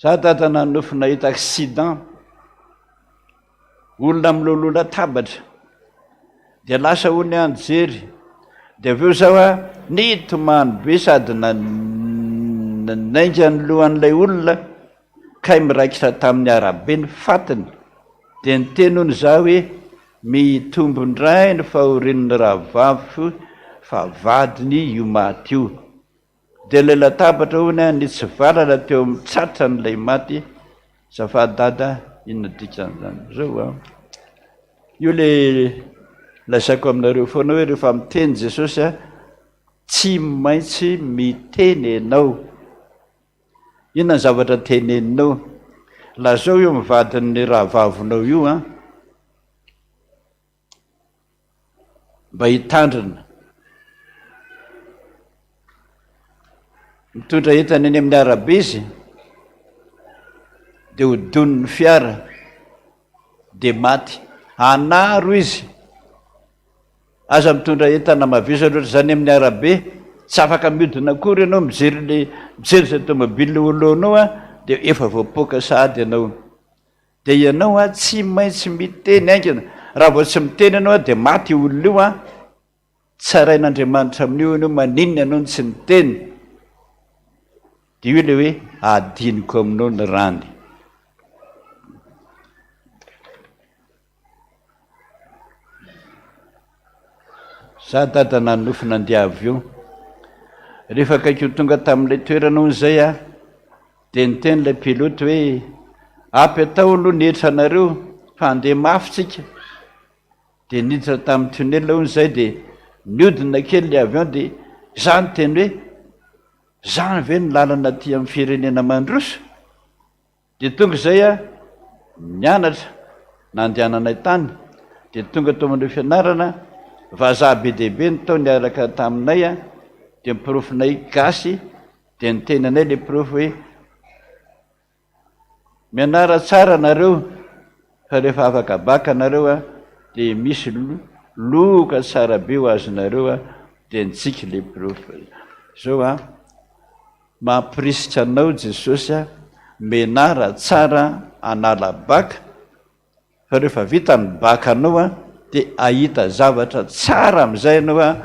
za dada nanofo nahita accident olona milolola tabatra de lasa ony anjery de aveo zao nitomany be sady nainga ny lohan'ilay olona kay miraikitra tamin'ny arabe ny fatiny de nitenony za hoe mitombo ndray ny fahorin'ny rahavavy fa vadiny io maty io de le latabatra hony nitsy valana teo amin'ny tratra n'ilay maty zafadada inona dikan'izany zao io le lazaiko aminareo foana hoe rehefa miteny Jesosy tsy maintsy miteny ianao inona ny zavatra teneninao la zao io mivadin'ny rahavavinao io mba hitandrina mitondra entana eny amin'ny arabe izy de hodoniny fiara de maty anaro izy aza mitondra entana mavisa loatra zany amin'ny arabe tsy afaka miodina akory ianao mijery zay tomobile oloanao de efa voapoaka sady ianao de ianao tsy maintsy miteny aingana raha vao tsy miteny ianao de maty olona io tsarain'Andriamanitra amin'io ianao maninona ianao tsy miteny de io le hoe adiniko aminao ny rany za dada nanofo nandeha avy eo rehefa kaikio tonga tamin'ilay toerana ony zay de niteny lay pilote hoe apy atao aloha nietra anareo fa andeha mafy tsika de niditra tamin'ny tunnel ony zay de niodina kely le avion de za niteny hoe zany ve ny lalana ty amin'ny firenena mandroso de tonga zay nianatra nandehananay tany de tonga tao amin'ireo fianarana vazaha be dehibe ny tao niaraka taminay de miprofinay gasy de niteny anay le prof hoe mianara tsara nareo fa rehefa afaka baka nareo de misy loka tsara be ho azonareo de nitsika le prof zao mampirisitra anao Jesosy menara tsara anala baka fa rehefa vita ny baka anao de ahita zavatra tsara am'izay anao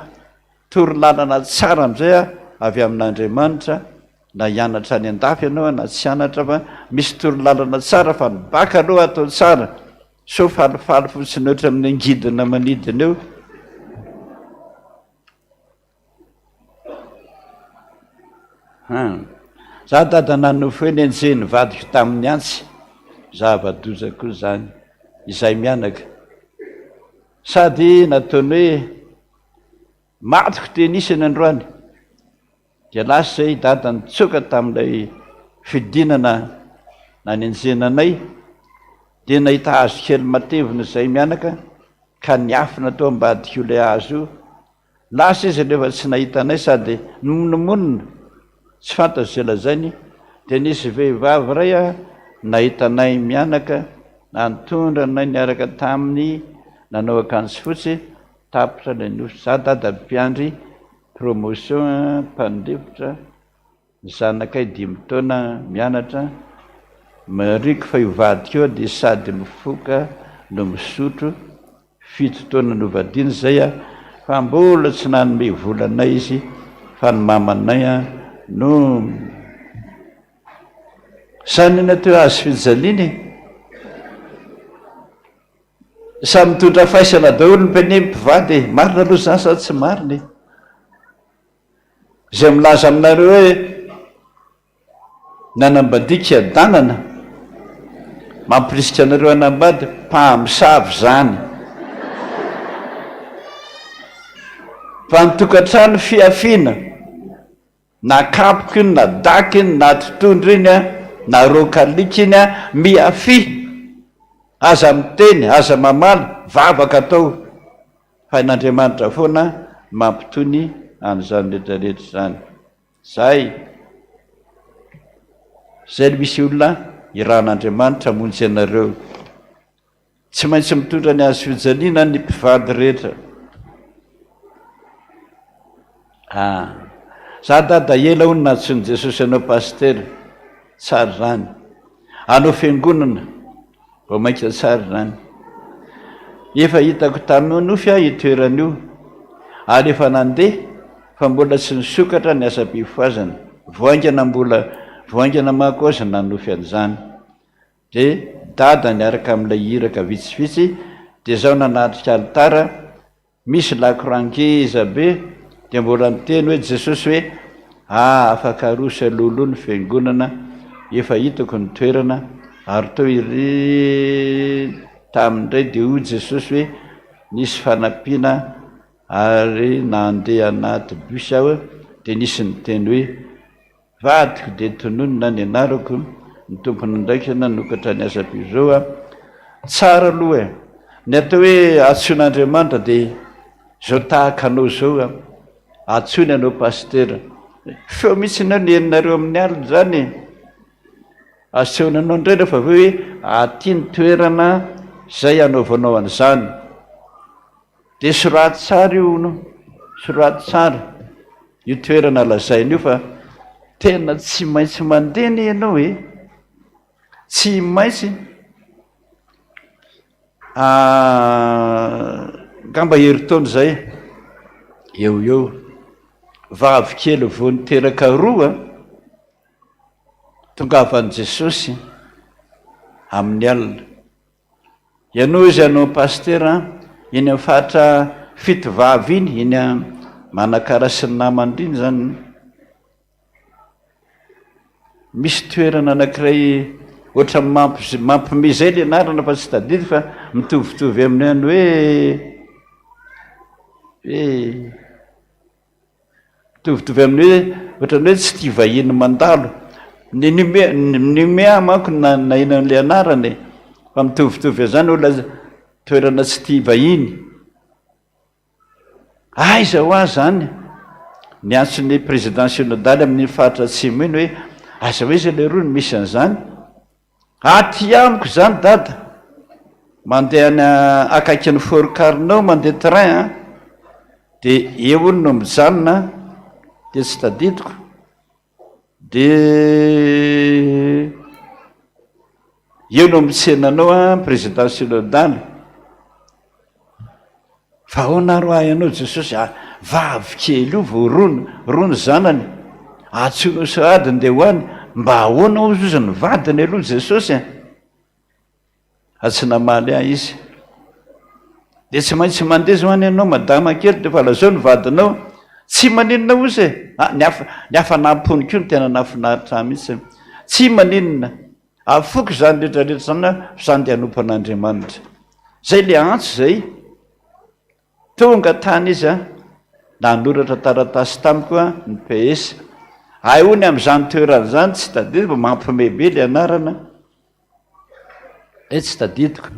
tory lalana tsara am'izay avy amin'Andriamanitra na hianatra any an-dafy ianao na tsy hianatra fa misy tory lalana tsara fa ny baka aloha atao tsara so falifaly fotsiny ohatra amin'ny angidina manidina eo za dada nanofo eny enjeny vadiko tamin'ny antsy zava-doza koa zany izay mianaka sady nataony hoe matiko tenisany androany dia lasa zay dada nitsoka tamin'ilay fidinana nany enjenanay dia nahita hazo kely matevina zay mianaka ka niafina tao ambadika io lay hazo io lasa izy rehefa tsy nahitanay sady nomonomonina tsy fantatro zay lazainy dia nisy vehivavy ray a nahitanay mianaka nantondra nay niaraka taminy nanao akanjo fotsy tapitra lay nosy za dada mpiandry promotion mpandevotra zanakay 5 taona mianatra mariko fa ivadika eo dia sady mifoka no misotro 7 taona novadiny zay a fa mbola tsy nanome volanay izy fa ny mamanay a no sany nateo azo fijaliany samy mitondra faisana daholo ny mpene mpivady marina aloha zany sady tsy mariny zay milaza aminareo hoe nanambadika danana mampirisika anareo anambady mpamosavy zany fa nitokantrano fiafiana na kapoka iny na daky iny na totondro iny a na rokalika iny a miafi aza miteny aza mamaly vavaka atao fa in'Andriamanitra foana mampitony an'izany rehetrarehetra zany zay misy olona irahan'Andriamanitra monjy anareo tsy maintsy mitondra ny azo fijaliana ny mpivady rehetra za dada ela ono natsony Jesosy anao paster tsara zany anao fiangonana vao mainka tsara zany efa hitako taminao nofy a itoeran'io ary efa nandeha fa mbola tsy nisokatra ny asa-pifoazana voaingana mahakozana nofy an'izany de dada niaraka amin'ilay hiraka vitsivitsy dia zao nanatrika alitara misy lakorangeza be dia mbola miteny hoe Jesosy hoe afaka arosa lolo ny fiangonana efa hitako ny toerana ary tao iry tamindray dia hoy Jesosy hoe nisy fanampiana ary nandeha anaty bus aho dia nisy niteny hoe vadiko dia tononona ny anarako ny tompony ndraiky nanokatra ny asa-pizao a tsara aloha ny atao hoe atsoin'Andriamanitra dia zao tahaka anao zao a atsony anao pastera feo mihitsy anao ny heninareo amin'ny alina zany aseonanao indray rehefa aveo hoe aty ny toerana zay anaovanao an'izany dia soraty tsara io no soraty tsara io toerana lazaina io fa tena tsy maintsy mandeha ny ianao tsy maintsy ngamba heritaona zay eo vavy kely vao niteraka roa tongavan'i Jesosy amin'ny alina ianao izy anao pastera eny amin'ny fahatra fito vavy iny eny manakara sy ny namandriny zany misy toerana anankiray ohatra mampimezay le anarana fa tsy tadity fa mitovitovy amin'ny any hoe mitovitovy amin'ny hoe ohatrany hoe tsy tia vahiny mandalo ny numea manko na inan'le anarany fa mitovitovy zany olona toerana tsy tia vahiny aiza ho azy zany ny antsony président synodaly amin'ny fahatra atsimo iny hoe aza hoe izy le roa ny misy an'izany aty amiko zany dada mandeha ny akaiky ny forcarinao mandeha train dia eo no mijanona dia tsy tadidiko dia eo no mitsenanao président synodaly fa ahoana ro ay anao Jesosy vavy kely io vao rony zanany atsono soadiny dia hoany mba ahoana ozy ny vadiny aloha Jesosy tsy namaly ahy izy dia tsy maintsy mandeha zao any ianao madama kely dia fa lazao ny vadinao tsy maninona ozy ny hafa nampony ko no tena nafinaritra mihitsy tsy maninona afoky zany rehetrarehetra zany zany de anompan'andriamanitra zay le antso zay tonga tany izy nanoratra taratasy tamiko ny PS ay ony am'izany toerana zany tsy tadidiko mampimebe le anarana tsy tadidiko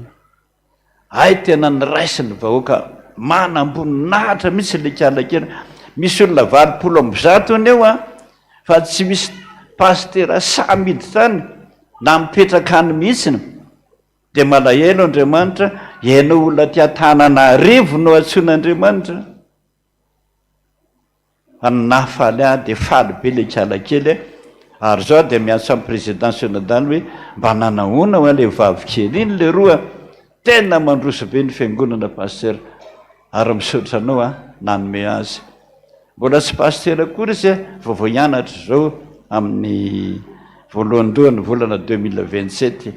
ay tena ny raisiny vahoaka manamboninahitra mihitsy le kalakely misy olona 20 ny eo fa tsy misy pastera samidy tany na mipetraka any mihitsiny de malahelo Andriamanitra ianao olona tia-tanana arivo no atsoin'Andriamanitra anafaly de faly be le kalakely ary zao de miantso amin'ny président synodale hoe mba nanahoana ho le vavikely iny le roa tena mandroso be ny fiangonana paster ary misaotra anao nanome azy mbola tsy paster akory izy vaovao hianatra zao amin'ny voalohandohany volana 2027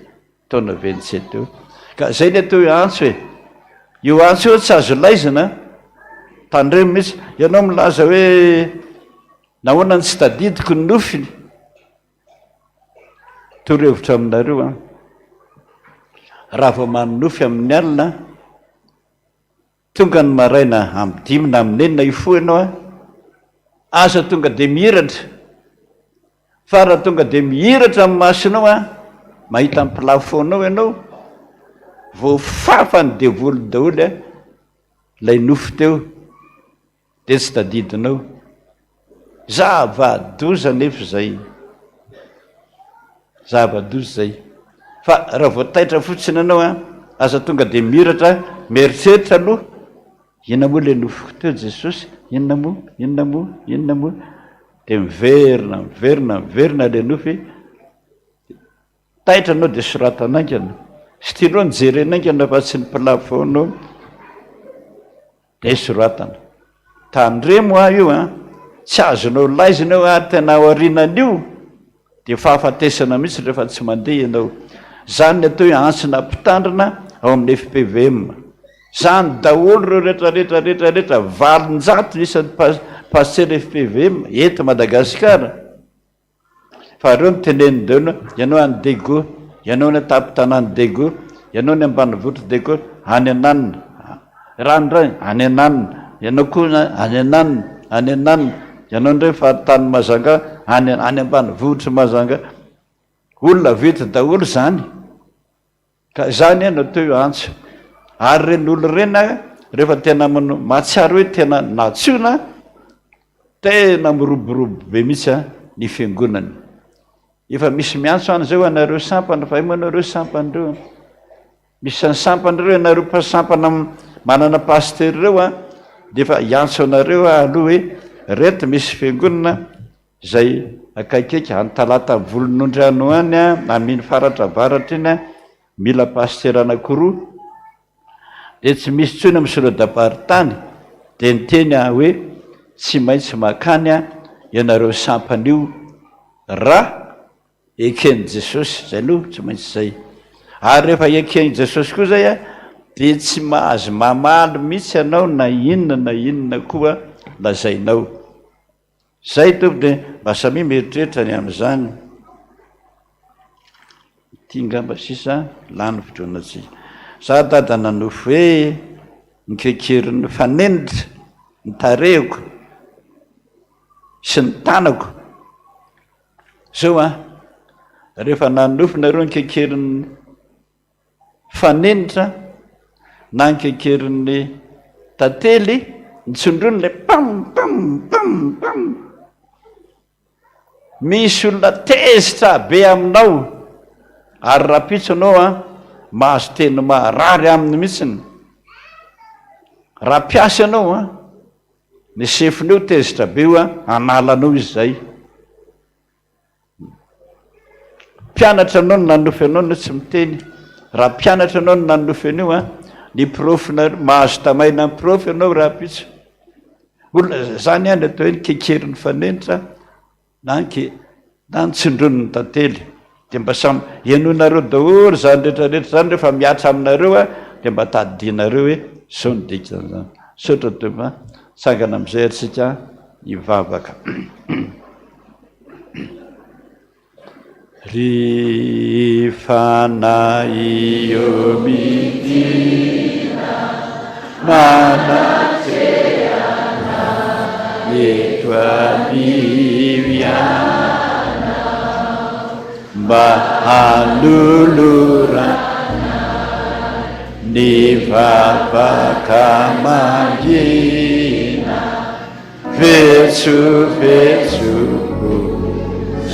taona 27 eo ka zay le teo antso io antso eo tsy azo laizina tandremo mihitsy ianao milaza hoe nahoana tsy tadidiko ny nofiny torohevitra aminareo raha vao manonofy amin'ny alina tonga ny maraina amin'ny 5 na amin'ny 4 ifo ianao asa tonga de mihiratra fa raha tonga de mihiratra amin'ny masonao mahita amin'ny plafonao ianao voafafany devoly daholy lay nofy teo de tsy tadidinao zava-doza nefa zay zava-doza zay fa raha voataitra fotsiny anao asa tonga de mihiratra mieritreritra aloha inona moa le nofiko teo Jesosy inona moa de miverina le nofy taitra anao de soratanaingana stylo nijerenaingana fa tsy ny plafonao de soratana tandremo io tsy azonao laizinao tena aorinan'io de fahafatesana mihitsy rehefa tsy mandeha ianao zany atao antsina mpitandrina ao amin'ny FPVM zany daholo reo rehetrarehetra 700 isan'ny paster FPVM eto Madagasikara fa reo miteneny deno ianao any Dego ianao ny atapy-tanàny Dego ianao ny ambanivotro Dego any ananina ranoray any ananina ianao koa any ananina ianao ndray fahatany Mazanga any ambanivotro Mazanga olona vety daholo zany ka zany ianao teo antso ary ren'olo rena rehefa tena mahatsiaro hoe tena natsona tena miroborobo be mihitsy ny fiangonany efa misy miantso any zao anareo sampana fa imanareo sampany reo misy ny sampany reo anareo mpasampana manana paster reo de efa iantso anareo aloha hoe reto misy fiangonana zay akaikaiky any talata volon'ondrano any aminy faratra varatra iny mila paster anankiroa de tsy misy tsony amin'ny solodam-paritany de niteny hoe tsy maintsy makany ianareo sampan'io raha ekeny Jesosy zay aloha tsy maintsy zay ary rehefa ekeny Jesosy koa zay de tsy mahazo mamaly mihitsy ianao na inona koa lazainao zay to de mba samy mieritreritra ny am'izany tingamba sisa lany fotoanatsy za dada nanofo hoe nikekerin'ny fanenitra ny tarehiko sy ny tanako zao rehefa nanofo nareo nikekerin'ny fanenitra na nikekerin'ny tantely nitsondrony le pam misy olona tezitra be aminao ary raha pitso anao mahazo teny maharary aminy mihitsiny raha piasa anao ny sefineo tezitra be io analanao izy zay mpianatra anao no nanofy anao no tsy miteny raha mpianatra anao no nanofy an'io ny profina mahazo tamaina ny prof anao raha pitso olona zany any atao hoe nikekerin'ny fanenitra na nitsondroniny tantely de mba samy ianonareo daholo zany rehetrarehetra zany rehefa miatra aminareo de mba tadinareo hoe zao ny dikany zany sotra toa sangana amizay atsika ivavaka rehefa na iomidina manatreana eto aniviana mba hanolorana ny vavaka mangina vetsovetsoko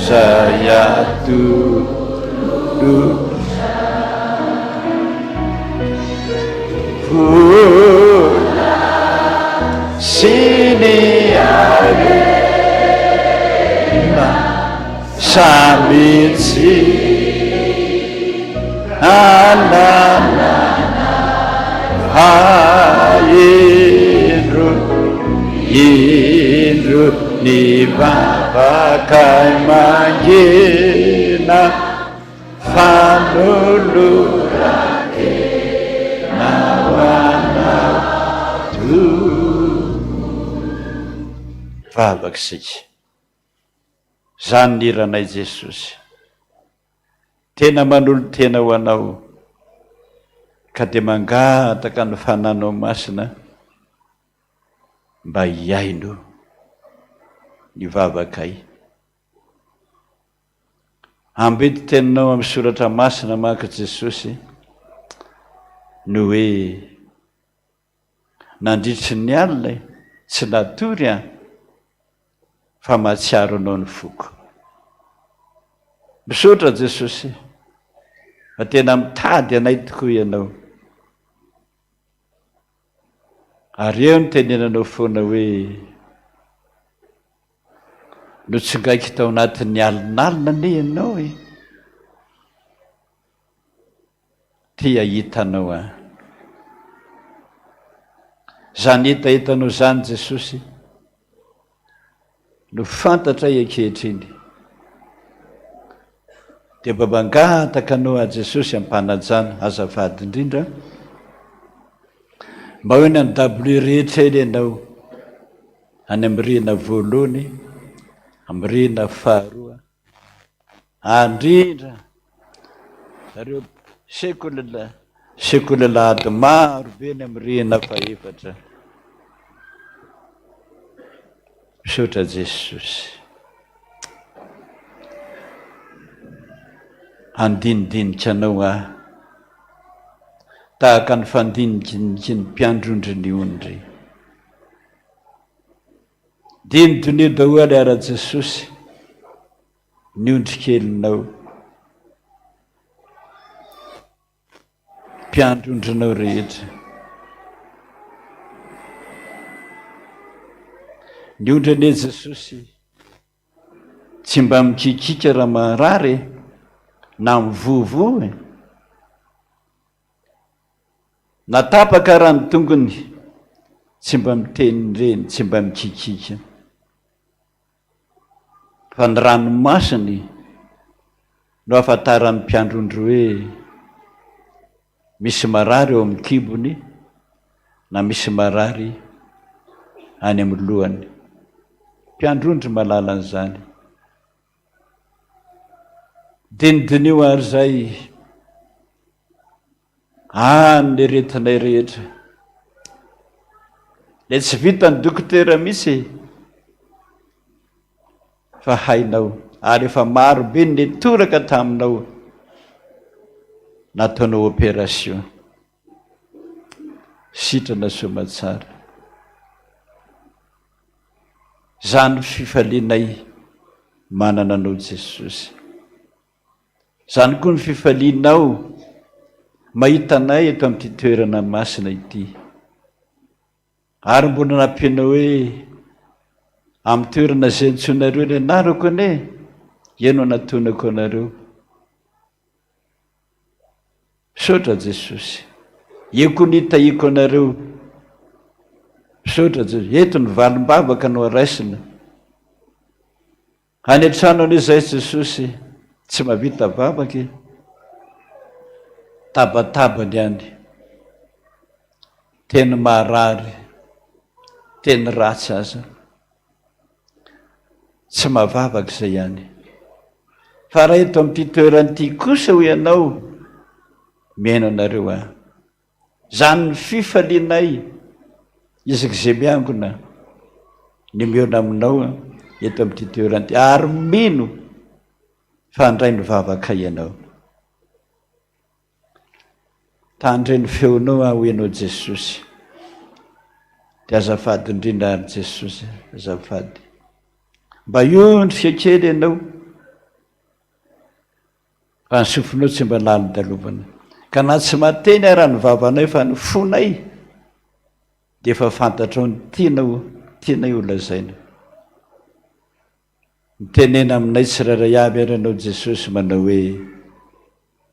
saya tuduh Pula sini arena samitsi anana haindru indru ni babakai mangina fanulurake nawana tu vavaksika zany niranay Jesosy tena manolo tena ho anao ka dia mangataka ny fananao masina mba hiaino ny vavakay. Ambety teninao amin'ny soratra masina maka Jesosy no hoe nandritry ny alina tsy natory fa mahatsiaro anao ny foko. Misaotra Jesosy fa tena mitady anay tokoa ianao. Ary eo ny tenenanao foana hoe no tsingaika tao anatin'ny alinalina ne ianao tia hitanao aho. Zany etaetanao zany Jesosy no fantatra ankehitriny dia mba mangataka anao a Jesosy ampanajana azafady indrindra mba hoe ny andabole rehetra eny ianao any amin'ny rihana voalohany amin'ny rihana faharoa andrindra zareo sekolelahady maro be ny amin'ny rihana faefatra. Misaotra Jesosy andinidinika anao aho tahaka ny fandiniky ny mpiandrondry ny ondry. Dinidonio daholo ara Jesosy ny ondry kelinao mpiandrondrinao rehetra. Ny ondry ane Jesosy tsy mba mikikika raha marary na mivovo natapaka raha ny tongony tsy mba miteny reny tsy mba mikikika fa ny ranomasiny no afantaran'ny mpiandrondro hoe misy marary eo amin'ny kibony na misy marary any amin'ny lohany. Mpiandrondro malala an'izany. Dinidinio ary zay ny retinay rehetra le tsy vitany dokotera misy fa hainao ary efa maro be netoraka taminao nataonao opération. Sitrana somatsara. Zany fifalianay manana anao Jesosy. Zany koa ny fifalianao mahita anay eto amin'ity toerana masina ity. Ary mbola nampianao hoe amin'ny toerana izay nitsonareo ny anarako ane ianao natonako anareo. Misaotra Jesosy. Io koa nitahiko anareo. Misaotra Jesosy. Eto ny valim-bavaka no araisina. Any an-trano an'izay Jesosy tsy mahavita vavaka tabatabany any teny marary teny ratsy aza tsy mahavavaka izay ihany fa raha eto amin'ity toeranyity kosa ho ianao miaino anareo zany ny fifalianay izak'izay miangona ny miona aminao eto amin'ity toeranyity ary mino fa andray ny vavaka ianao tandre ny feonao ho ianao Jesosy dia azafady indrindra ary Jesosy azafady mba iondrika kely ianao fa ny sofinao tsy mba lalo dalovana ka na tsy mateny raha ny vavanay fa ny fonay dia efa fantatrao ny tianay ho lazaina mitenena aminay tsirairay avy ary ianao Jesosy manao hoe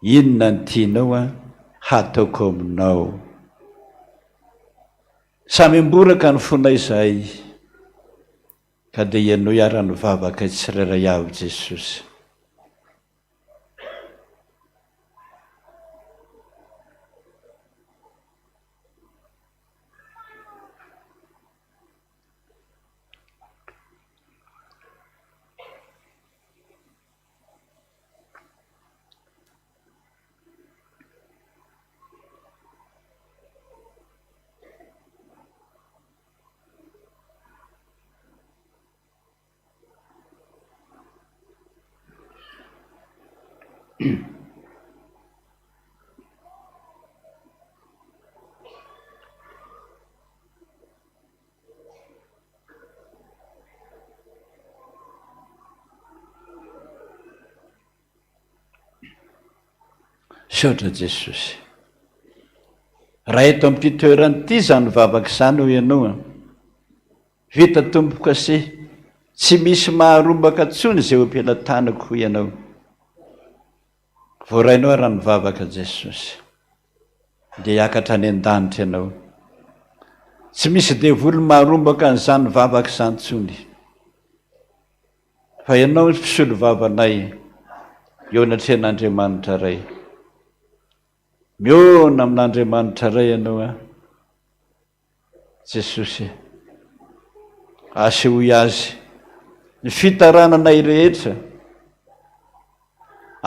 inona ny tianao hataoko aminao samy mboraka ny fonay izahay ka dia ianao iara-ny vavaka tsirairay avy Jesosy saotra Jesosy raha eto amin'ity toeranyity zany vavaka izany ho ianao vita tompoka se tsy misy maharombaka tsony izay ho ampelantanako ho ianao voarainao raha ny vavaka Jesosy dia hiakatra any an-danitra ianao tsy misy devoly maharombaka an'izany vavaka izany tsony fa ianao ny mpisolo vavanay eo anatrehan'Andriamanitra ray miona amin'Andriamanitra ray ianao Jesosy asehoy azy ny fitarananay rehetra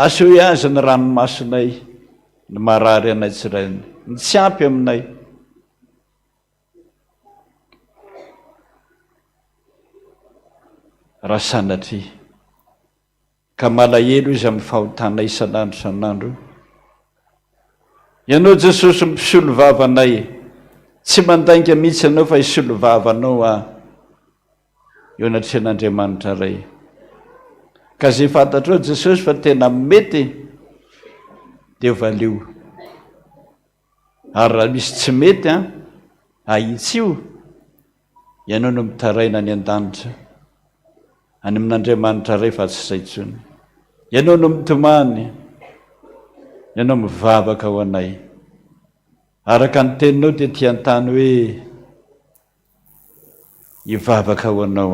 asehoy azy ny ranomasonay ny marary anay tsirainy ny tsy ampy aminay raha sanatria ka malahelo izy amin'ny fahotana isan'andro san'andro ianao Jesosy mpisolo vavanay tsy mandainga mihitsy ianao fa hisolo vavanao eo anatrehan'Andriamanitra ray ka zay fantatrao Jesosy fa tena mety dia valio ary raha misy tsy mety ahitsio ianao no mitaraina any an-danitra any amin'Andriamanitra ray fa tsy izay tsony ianao no mitomany ianao mivavaka ho anay araka ny teninao dia ty an-tany hoe hivavaka ho anao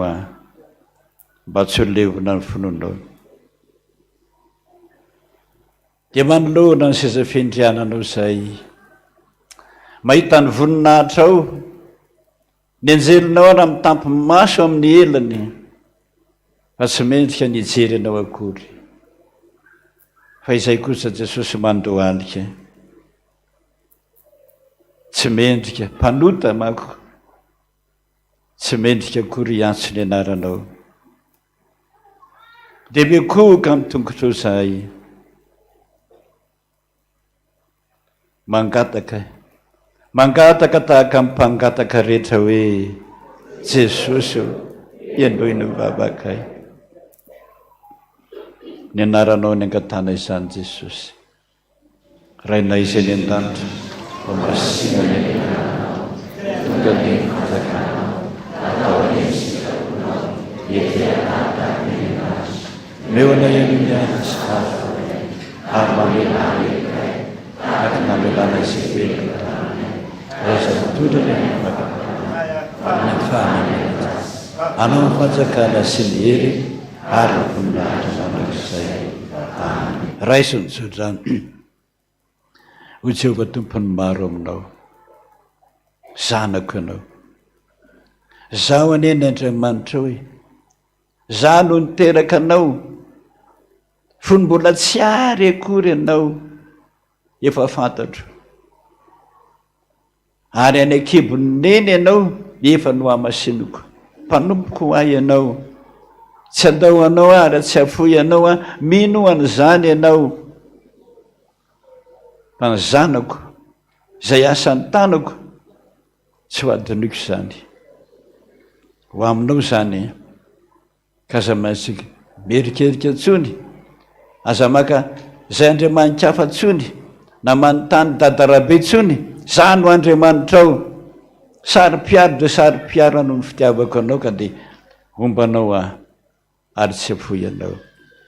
mba tsy ho levona ny finoanao dia manoloana ny seza fiandriananao izay mahita ny voninahitra ao ny anjelinao raha mitampy maso amin'ny elany fa tsy mendrika nijery anao akory fa izay kosa Jesosy mandohalika tsy mendrika mpanota mako tsy mendrika akory antso ny anaranao dia mikohoka amin'ny tongotrao izahay mangataka tahaka amin'ny mpangataka rehetra hoe Jesosy ianao ino vavakay ny anaranao ny angatana izany Jesosy rainay izay ny an-danitra famasina ny anaranao tonga ny fitakanao atao ny sikaponao etianataminazy meona iano miazy hafa ary mamelana iray ary namelana izay velontanay rehetra mitondra ny vavaka ny fahamelana anao ny fanjakana sy ny hery ary ny voninahitra manak'izay raiso ny sodrano ho Jehovah tompony maro aminao zanako ianao zaho aneny Andriamanitra hoe za no niteraka anao fo ny mbola tsy ary akory ianao efa fantatro ary any akebony neny ianao efa no amasinoko mpanompoko ho ahy ianao tsy andao anao ary tsy afoy ianao a mino an'izany ianao fa ny zanako izay asan'ny tanako tsy ho adinoko izany ho aminao zany kaza mansika merikerika ntsony aza maka zay andriamanitra hafa ntsony na manontany dadarabe ntsony za no andriamanitra ao sary-piaro dre sary-piara no ny fitiavako anao ka de ombanao a ary tsy afoy anao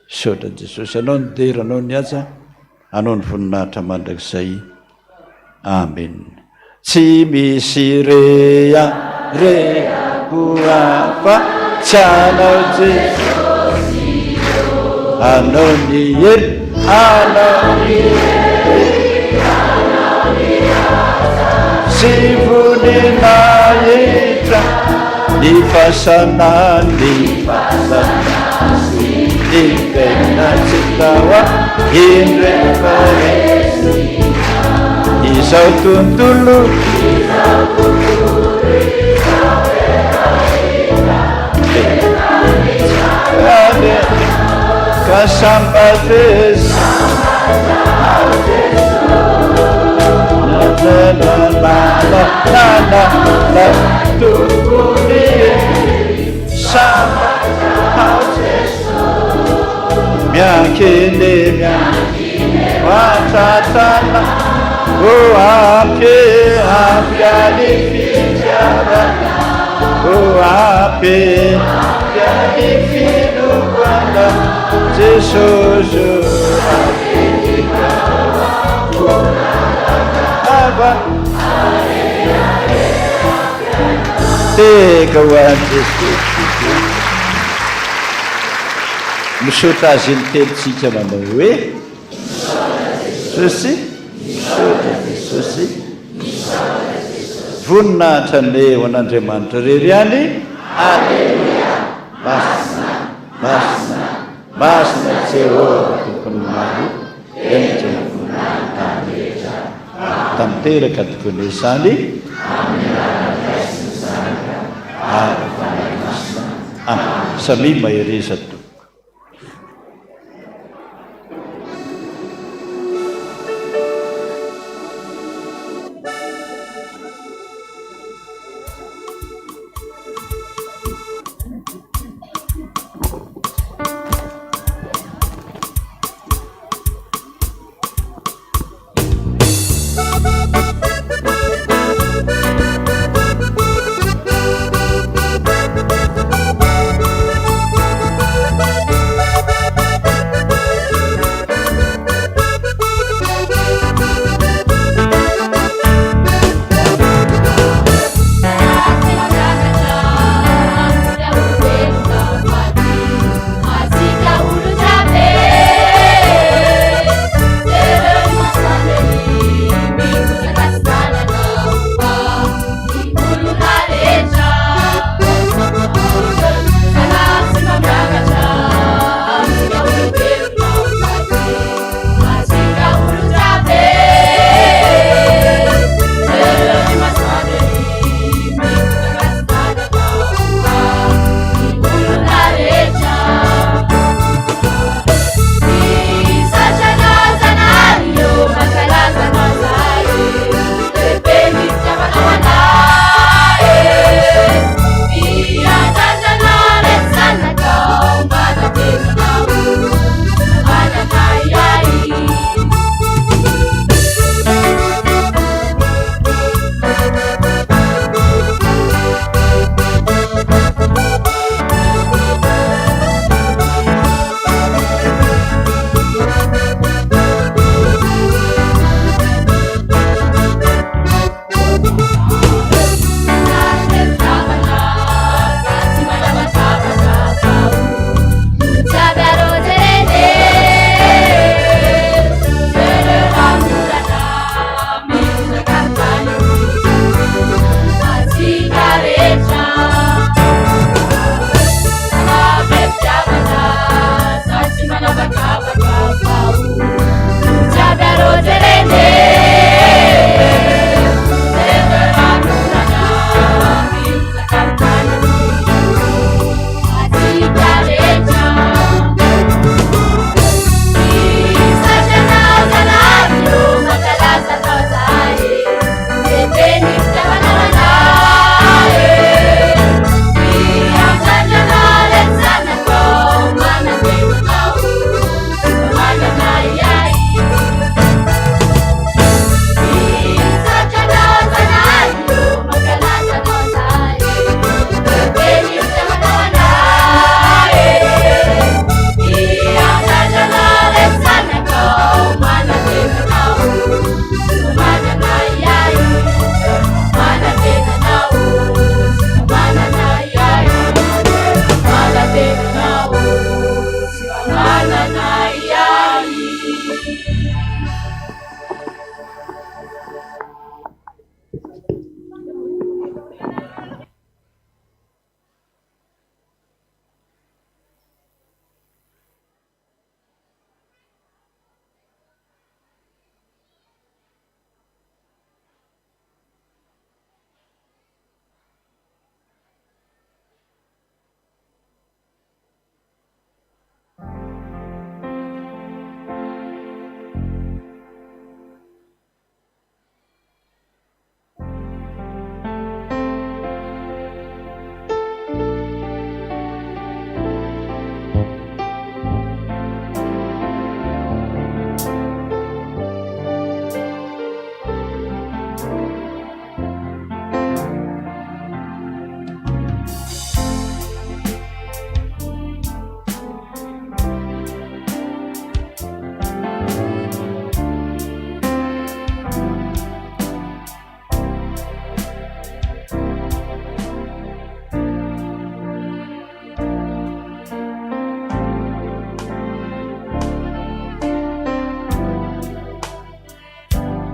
saotra Jesosy anao ny dera anao ny aja anao ny voninahitra mandrakizay amen tsy misy rea koafa tsy anao Jesosy anao ny hery anao ny sy voninahitra ny fahasanany ny tegna tsy tawa indrefare izao tontolo kasambates la tukuni sama miakene watatana o ape apiani fijarana o ape apiani finubana Jesus tega ho any Jesosy misaotra azy ny telontsika manao hoe Jesosy misaotra Jesosy voninahitra ny ho an'Andriamanitra rery any alleluia masina masina masina Jehova tompony maro enitra voninahitra tanteraka tokony izany samy mahereza to